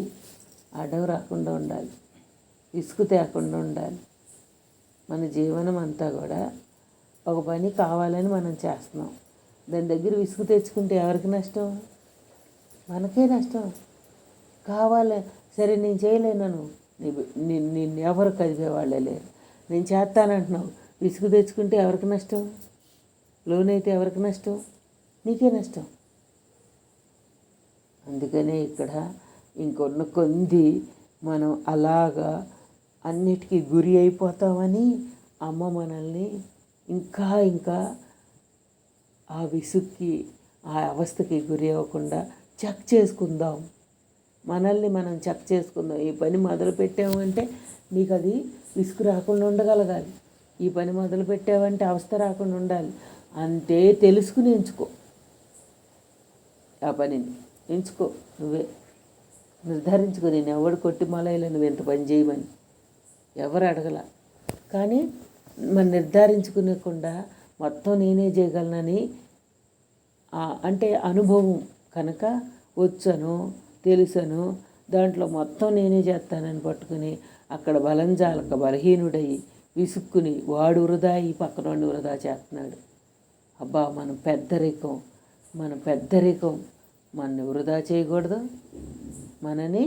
[SPEAKER 1] అడ్డం రాకుండా ఉండాలి, విసుగు తేకుండా ఉండాలి. మన జీవనం అంతా కూడా ఒక పని కావాలని మనం చేస్తున్నాం, దాని దగ్గర విసుగు తెచ్చుకుంటే ఎవరికి నష్టం? మనకే నష్టం. కావాలి, సరే నేను చేయలేను, నిన్ను ఎవరు కదిపేవాళ్ళే లేరు, నేను చేస్తానంటున్నావు, విసుగు తెచ్చుకుంటే ఎవరికి నష్టం? లోనైతే ఎవరికి నష్టం? నీకే నష్టం. అందుకనే ఇక్కడ కొద్ది మనం అలాగా అన్నిటికీ గురి అయిపోతామని అమ్మ మనల్ని ఇంకా ఆ విసుక్కి, ఆ అవస్థకి గురి అవ్వకుండా చెక్ చేసుకుందాం. మనల్ని మనం చెక్ చేసుకుందాం. ఈ పని మొదలు పెట్టామంటే నీకు అది విసుగు రాకుండా ఉండగలగాలి. ఈ పని మొదలు పెట్టావంటే అవస్థ రాకుండా ఉండాలి. అంతే తెలుసుకుని ఎంచుకో, ఆ పనిని ఎంచుకో. నువ్వే నిర్ధారించుకో. నేను ఎవడు కొట్టి మొలైలా నువ్వు ఎంత పని చేయమని ఎవరు అడగల. కానీ మనం నిర్ధారించుకునేకుండా మొత్తం నేనే చేయగలనని అంటే అనుభవం కనుక వచ్చను తెలుసను దాంట్లో మొత్తం నేనే చేస్తానని పట్టుకుని అక్కడ బలం జాలక బలహీనుడై విసుక్కుని వాడు వృధా ఈ పక్కనోడిని వృధా చేస్తున్నాడు. అబ్బా మన పెద్దరికం మనని వృధా చేయకూడదు, మనని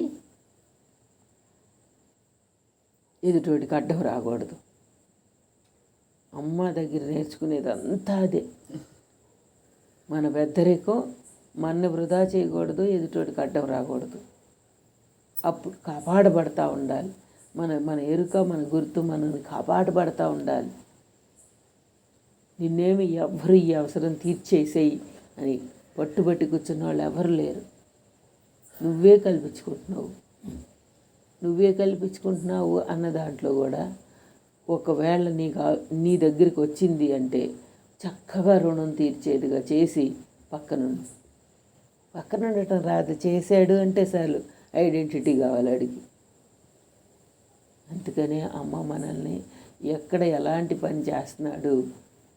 [SPEAKER 1] ఎదుటోడికి అడ్డం రాకూడదు. అమ్మ దగ్గర నేర్చుకునేదంతా అదే. మన పెద్దరికం మనని వృధా చేయకూడదు, ఎదుటోడికి అడ్డం రాకూడదు. అప్పుడు కాపాడబడతా ఉండాలి. మన ఎరుక, మన గుర్తు మనల్ని కాపాడబడతా ఉండాలి. నిన్నేమి ఎవ్వరు ఈ అవసరం తీర్చేసేయి అని పట్టుబట్టి కూర్చున్న వాళ్ళు ఎవరు లేరు. నువ్వే కల్పించుకుంటున్నావు అన్న దాంట్లో కూడా ఒకవేళ నీ దగ్గరికి వచ్చింది అంటే చక్కగా రుణం తీర్చేదిగా చేసి పక్కనుండటం రాదు. చేశాడు అంటే చాలు ఐడెంటిటీ కావాలి అడిగి. అందుకనే అమ్మ మనల్ని ఎక్కడ ఎలాంటి పని చేస్తున్నాడు,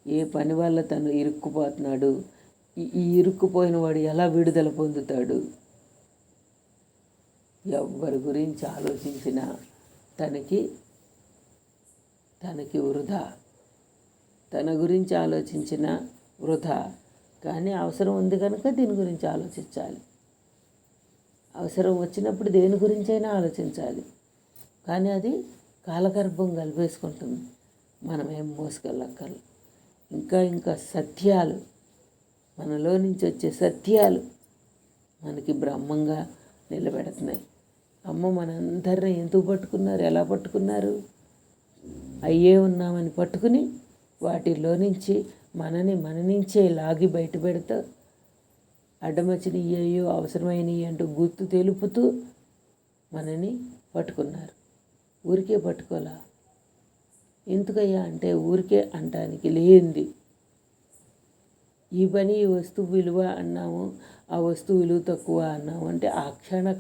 [SPEAKER 1] ఏ పని వల్ల తను ఇరుక్కుపోతున్నాడు, ఈ ఇరుక్కుపోయిన వాడు ఎలా విడుదల పొందుతాడు, ఎవ్వరి గురించి ఆలోచించినా తనకి వృధా. తన గురించి ఆలోచించిన వృధా. కానీ అవసరం ఉంది కనుక దీని గురించి ఆలోచించాలి. అవసరం వచ్చినప్పుడు దేని గురించైనా ఆలోచించాలి. కానీ అది కాలగర్భం కలిపేసుకుంటుంది. మనమేం మోసుకెళ్ళక్కర్లేదు. ఇంకా సత్యాలు, మనలో నుంచి వచ్చే సత్యాలు మనకి బ్రహ్మంగా నిలబెడుతున్నాయి. అమ్మ మనందరినీ ఎందుకు పట్టుకున్నారు, ఎలా పట్టుకున్నారు? అయ్యే ఉన్నామని పట్టుకుని వాటిలో నుంచి మన నుంచే లాగి బయట పెడతా అడ్డమచ్చినవి అయ్యో అవసరమైనవి అంటూ గుర్తు తెలుపుతూ మనని పట్టుకున్నారు. ఊరికే పట్టుకోలా. ఎందుకయ్యా అంటే ఊరికే అంటానికి లేనిది. ఈ పని ఈ వస్తువు విలువ అన్నాము, ఆ వస్తువు విలువ తక్కువ అన్నాము అంటే ఆ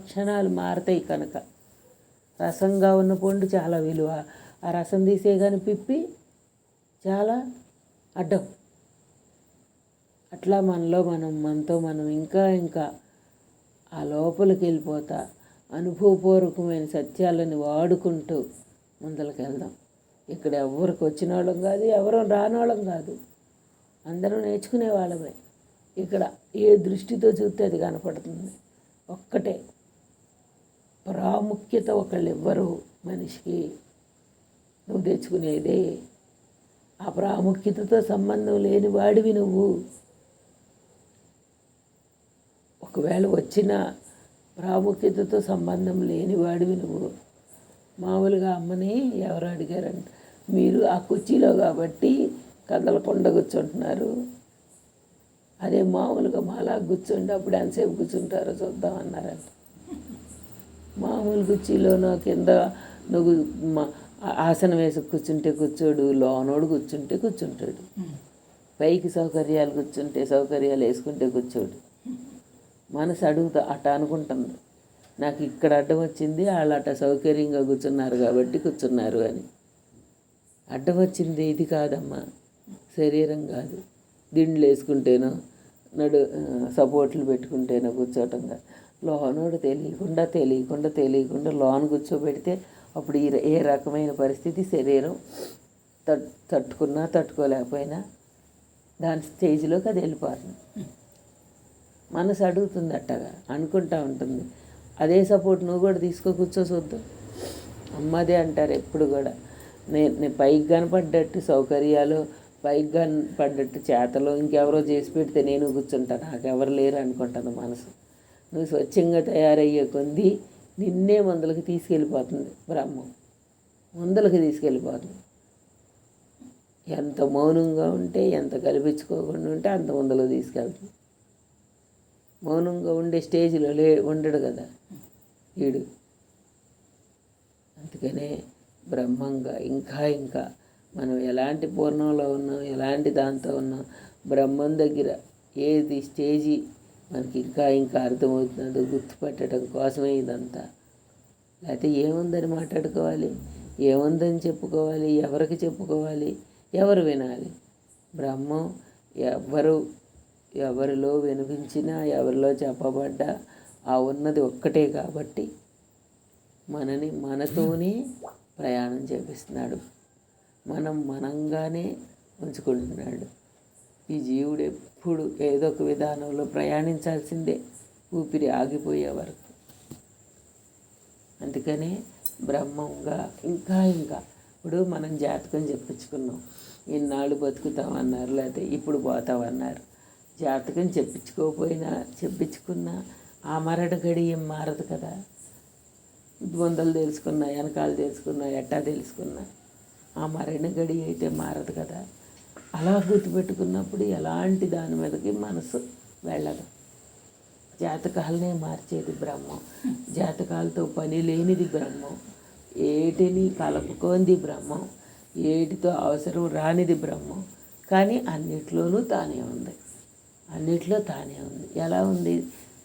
[SPEAKER 1] క్షణాలు మారతాయి కనుక. రసంగా ఉన్న పండు చాలా విలువ, ఆ రసం తీసే కానీ పిప్పి చాలా అడ్డం. అట్లా మనతో మనం ఇంకా ఆ లోపలికి వెళ్ళిపోతా అనుభవపూర్వకమైన సత్యాలను వాడుకుంటూ ముందరికి వెళ్దాం. ఇక్కడ ఎవరికి వచ్చిన వాళ్ళం కాదు, ఎవరో రానోళ్ళం కాదు, అందరం నేర్చుకునే వాళ్ళమే. ఇక్కడ ఏ దృష్టితో చూస్తే అది కనపడుతుంది. ఒక్కటే ప్రాముఖ్యత ఒకళ్ళు ఇవ్వరు మనిషికి, నువ్వు తెచ్చుకునేదే. ఆ ప్రాముఖ్యతతో సంబంధం లేని వాడివి నువ్వు. ఒకవేళ వచ్చిన ప్రాముఖ్యతతో సంబంధం లేని వాడివి నువ్వు. మామూలుగా అమ్మని ఎవరు అడిగారంట, మీరు ఆ కుర్చీలో కాబట్టి కదలకుండా కూర్చుంటున్నారు, అదే మామూలుగా మాలా కూర్చోండి అప్పుడు ఎంతసేపు కూర్చుంటారో చూద్దాం అన్నారంట. మామూలు కుర్చీలోనో కింద నువ్వు ఆసనం వేసి కూర్చుంటే కూర్చోడు, లోనోడు కూర్చుంటే కూర్చుంటాడు. పైకి సౌకర్యాలు వేసుకుంటే కూర్చోడు. మనసు అడుగుతా అట్ట అనుకుంటుంది, నాకు ఇక్కడ అడ్డం వచ్చింది, వాళ్ళు అట్ట సౌకర్యంగా కూర్చున్నారు కాబట్టి కూర్చున్నారు అని. అడ్డం వచ్చింది ఇది కాదమ్మా, శరీరం కాదు. దిండ్లు వేసుకుంటేనో సపోర్ట్లు పెట్టుకుంటేనో కూర్చోటంగా. లోనోడు తెలియకుండా లోన కూర్చోబెడితే అప్పుడు ఏ రకమైన పరిస్థితి శరీరం తట్టుకున్నా తట్టుకోలేకపోయినా దాని స్టేజ్లోకి అది వెళ్ళిపోతుంది. మనసు అడుగుతుంది అట్టగా, అనుకుంటా ఉంటుంది. అదే సపోర్ట్ నువ్వు కూడా తీసుకో, కూర్చో చూద్దాం. అమ్మదే అంటారు ఎప్పుడు కూడా. నేను పైకి కనపడ్డట్టు సౌకర్యాలు, పైకి కనపడ్డట్టు చేతలు ఇంకెవరో చేసి పెడితే నేను కూర్చుంటాను, నాకెవరు లేరు అనుకుంటాను మనసు. నువ్వు స్వచ్ఛంగా తయారయ్యే కొంది నిన్నే ముందలకి తీసుకెళ్ళిపోతుంది బ్రహ్మం, ముందలకి తీసుకెళ్ళిపోతుంది. ఎంత మౌనంగా ఉంటే, ఎంత కల్పించుకోకుండా ఉంటే అంత ముందలకు తీసుకెళ్తుంది. మౌనంగా ఉండే స్టేజ్లో ఉండడు కదా వీడు. అందుకనే బ్రహ్మంగా ఇంకా మనం ఎలాంటి పూర్ణంలో ఉన్నాం, ఎలాంటి దాంతో ఉన్నాం, బ్రహ్మం దగ్గర ఏది స్టేజీ మనకి ఇంకా అర్థమవుతుందో గుర్తుపెట్టడం కోసమే ఇదంతా. లేకపోతే ఏముందని మాట్లాడుకోవాలి, ఏముందని చెప్పుకోవాలి, ఎవరికి చెప్పుకోవాలి, ఎవరు వినాలి? బ్రహ్మం ఎవరిలో వినిపించినా, ఎవరిలో చెప్పబడ్డా ఆ ఉన్నది ఒక్కటే కాబట్టి
[SPEAKER 2] మనతోనే ప్రయాణం చేపిస్తున్నాడు, మనంగానే ఉంచుకుంటున్నాడు. ఈ జీవుడు ఎప్పుడు ఏదో ఒక విధానంలో ప్రయాణించాల్సిందే, ఊపిరి ఆగిపోయే వరకు. అందుకనే బ్రహ్మంగా ఇంకా ఇప్పుడు మనం జాతకం చెప్పించుకున్నాం, ఇన్నాళ్ళు బతుకుతామన్నారు, లేకపోతే ఇప్పుడు పోతామన్నారు. జాతకం చెప్పించుకున్నా ఆ మరణ గడి ఏం మారదు కదా. ముందలు తెలుసుకున్నా, వెనకాలు తెలుసుకున్నా, ఎట్టా తెలుసుకున్నా ఆ మరణ గడి అయితే మారదు కదా. అలా గుర్తుపెట్టుకున్నప్పుడు ఎలాంటి దాని మీదకి మనసు వెళ్ళదు. జాతకాలనే మార్చేది బ్రహ్మం, జాతకాలతో పని లేనిది బ్రహ్మం, ఏటిని కలుపుకోంది బ్రహ్మం, ఏటితో అవసరం రానిది బ్రహ్మం. కానీ అన్నిట్లోనూ తానే ఉంది, అన్నిట్లో తానే ఉంది. ఎలా ఉంది?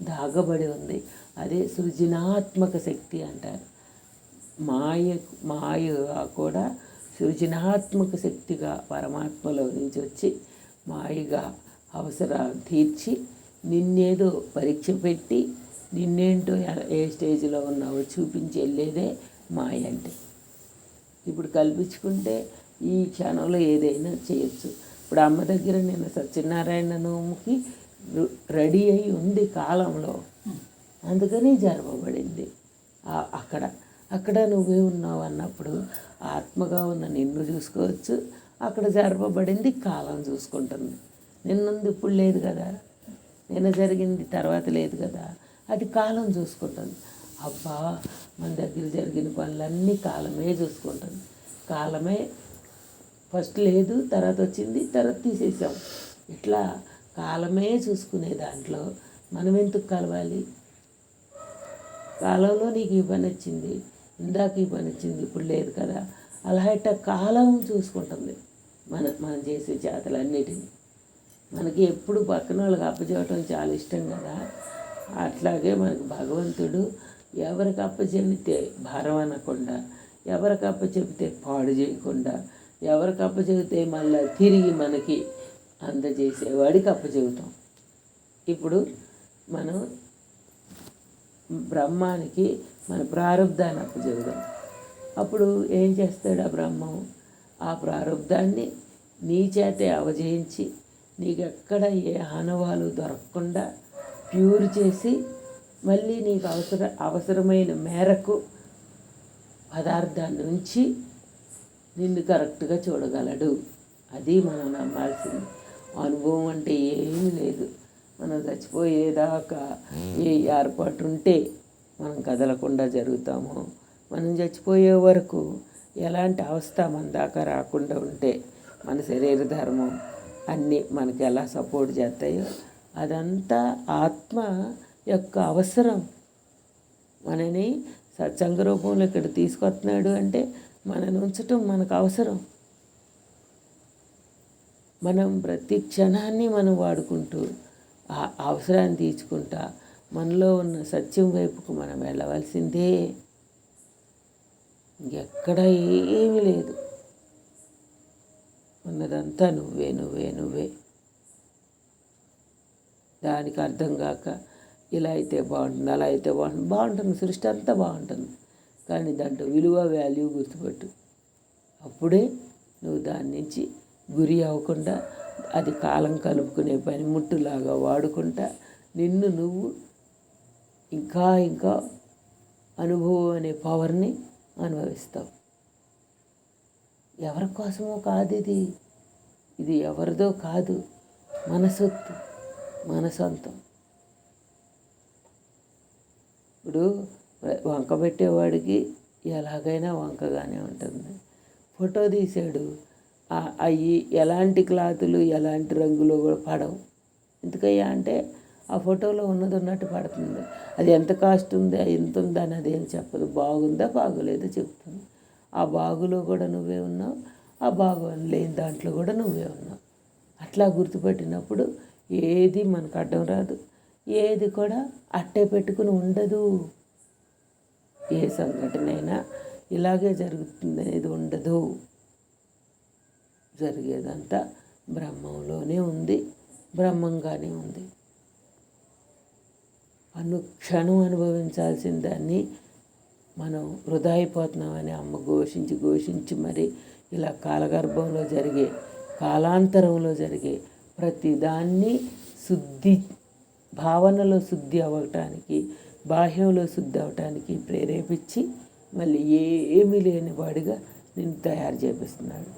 [SPEAKER 2] దాగబడి ఉంది. అదే సృజనాత్మక శక్తి అంటారు. మాయ కూడా సృజనాత్మక శక్తిగా పరమాత్మలో నుంచి వచ్చి మాయగా అవసరాలు తీర్చి నిన్నేదో పరీక్ష పెట్టి నిన్నేంటో ఏ స్టేజ్లో ఉన్నావో చూపించి వెళ్ళేదే మాయ అంటే. ఇప్పుడు కల్పించుకుంటే ఈ క్షణంలో ఏదైనా చేయొచ్చు. ఇప్పుడు అమ్మ దగ్గర నేను సత్యనారాయణ నోముకి రెడీ అయి ఉంది కాలంలో, అందుకని జరపబడింది. అక్కడ నువ్వే ఉన్నావు అన్నప్పుడు ఆత్మగా ఉన్న నిన్ను చూసుకోవచ్చు. అక్కడ జరపబడింది కాలం చూసుకుంటుంది. నిన్నుంది ఇప్పుడు లేదు కదా, నిన్న జరిగింది తర్వాత లేదు కదా, అది కాలం చూసుకుంటుంది. అబ్బా, మన దగ్గర జరిగిన పనులన్నీ కాలమే చూసుకుంటుంది. కాలమే ఫస్ట్ లేదు, తర్వాత వచ్చింది, తర్వాత తీసేసాం. ఇట్లా కాలమే చూసుకునే దాంట్లో మనం ఎందుకు కలవాలి? కాలంలో నీకు ఈ పని వచ్చింది, ఇందాక ఈ పని వచ్చింది, ఇప్పుడు లేదు కదా. అలా ఇట్లా కాలం చూసుకుంటుంది మనం చేసే చేతలన్నిటినీ. మనకి ఎప్పుడు పక్కన వాళ్ళకి అప్పచెప్పటం చాలా ఇష్టం కదా. అట్లాగే మనకు భగవంతుడు ఎవరికి అప్పచెబితే భారం అనకుండా, ఎవరికి అప్పచెబితే పాడు చేయకుండా, ఎవరికి అప్పచెబితే మళ్ళీ తిరిగి మనకి అందజేసేవాడికి అప్పచెబుతాం. ఇప్పుడు మనం బ్రహ్మానికి మన ప్రారంధాన్ని అప్పచెబుదాం. అప్పుడు ఏం చేస్తాడు ఆ బ్రహ్మం? ఆ ప్రారంధాన్ని నీ చేతే అవజయించి నీకు ఎక్కడ ఏ ఆనవాలు దొరకకుండా ప్యూర్ చేసి మళ్ళీ నీకు అవసరమైన మేరకు పదార్థాన్ని ఉంచి నిన్ను కరెక్ట్గా చూడగలడు. అది మనం నమ్మాల్సింది. అనుభవం అంటే ఏమీ లేదు. మనం చచ్చిపోయేదాకా ఏ ఏర్పాటు ఉంటే మనం కదలకుండా జరుగుతామో, మనం చచ్చిపోయే వరకు ఎలాంటి అవస్థ మన దాకా రాకుండా ఉంటే మన శరీర ధర్మం అన్నీ మనకి ఎలా సపోర్ట్ చేస్తాయో అదంతా ఆత్మ యొక్క అవసరం. మనని సత్సంగ రూపంలో ఇక్కడ తీసుకొస్తున్నాడు అంటే మనని ఉంచటం మనకు అవసరం. మనం ప్రతి క్షణాన్ని మనం వాడుకుంటూ ఆ అవసరాన్ని తీర్చుకుంటా మనలో ఉన్న సత్యం వైపుకు మనం వెళ్ళవలసిందే. ఎక్కడ ఏమీ లేదు, ఉన్నదంతా నువ్వే నువ్వే నువ్వే. దానికి అర్థం కాక ఇలా అయితే బాగుంటుంది, అలా అయితే బాగుంటుంది, సృష్టి అంతా బాగుంటుంది. కానీ దాంట్లో విలువ వాల్యూ గుర్తుపెట్టు. అప్పుడే నువ్వు దాని నుంచి గురి అవ్వకుండా అది కాలం కలుపుకునే పనిముట్టులాగా వాడుకుంటా నిన్ను నువ్వు ఇంకా అనుభవం అనే పవర్ని అనుభవిస్తావు. ఎవరి కోసమో కాదు ఇది ఎవరిదో కాదు, మన సొత్తు, మన సొంతం. ఇప్పుడు వంక పెట్టేవాడికి ఎలాగైనా వంకగానే ఉంటుంది. ఫోటో తీసాడు, అవి ఎలాంటి క్లాతులు ఎలాంటి రంగులు కూడా పడవు. ఎందుకయ్యా అంటే ఆ ఫోటోలో ఉన్నది ఉన్నట్టు పడుతుంది. అది ఎంత కాస్ట్ ఉందా, ఎంత ఉందా అని అదేం చెప్పదు. బాగుందా బాగోలేదో చెప్తుంది. ఆ బాగులో కూడా నువ్వే ఉన్నావు, ఆ బాగు లేని దాంట్లో కూడా నువ్వే ఉన్నావు. అట్లా గుర్తుపెట్టినప్పుడు ఏది మనకు అడ్డం రాదు, ఏది కూడా అట్టే పెట్టుకుని ఉండదు. ఏ సంఘటన అయినా ఇలాగే జరుగుతుంది అనేది ఉండదు. జరిగేదంతా బ్రహ్మంలోనే ఉంది, బ్రహ్మంగానే ఉంది. అనుక్షణం అనుభవించాల్సిన దాన్ని మనం వృధా అయిపోతున్నామని అమ్మ ఘోషించి మరి ఇలా కాలగర్భంలో జరిగే కాలాంతరంలో జరిగే ప్రతిదాన్ని శుద్ధి, భావనలో శుద్ధి అవ్వటానికి, బాహ్యంలో శుద్ధి అవ్వటానికి ప్రేరేపించి మళ్ళీ ఏమీ లేని వాడిగా నిన్ను తయారు చేపిస్తున్నాడు.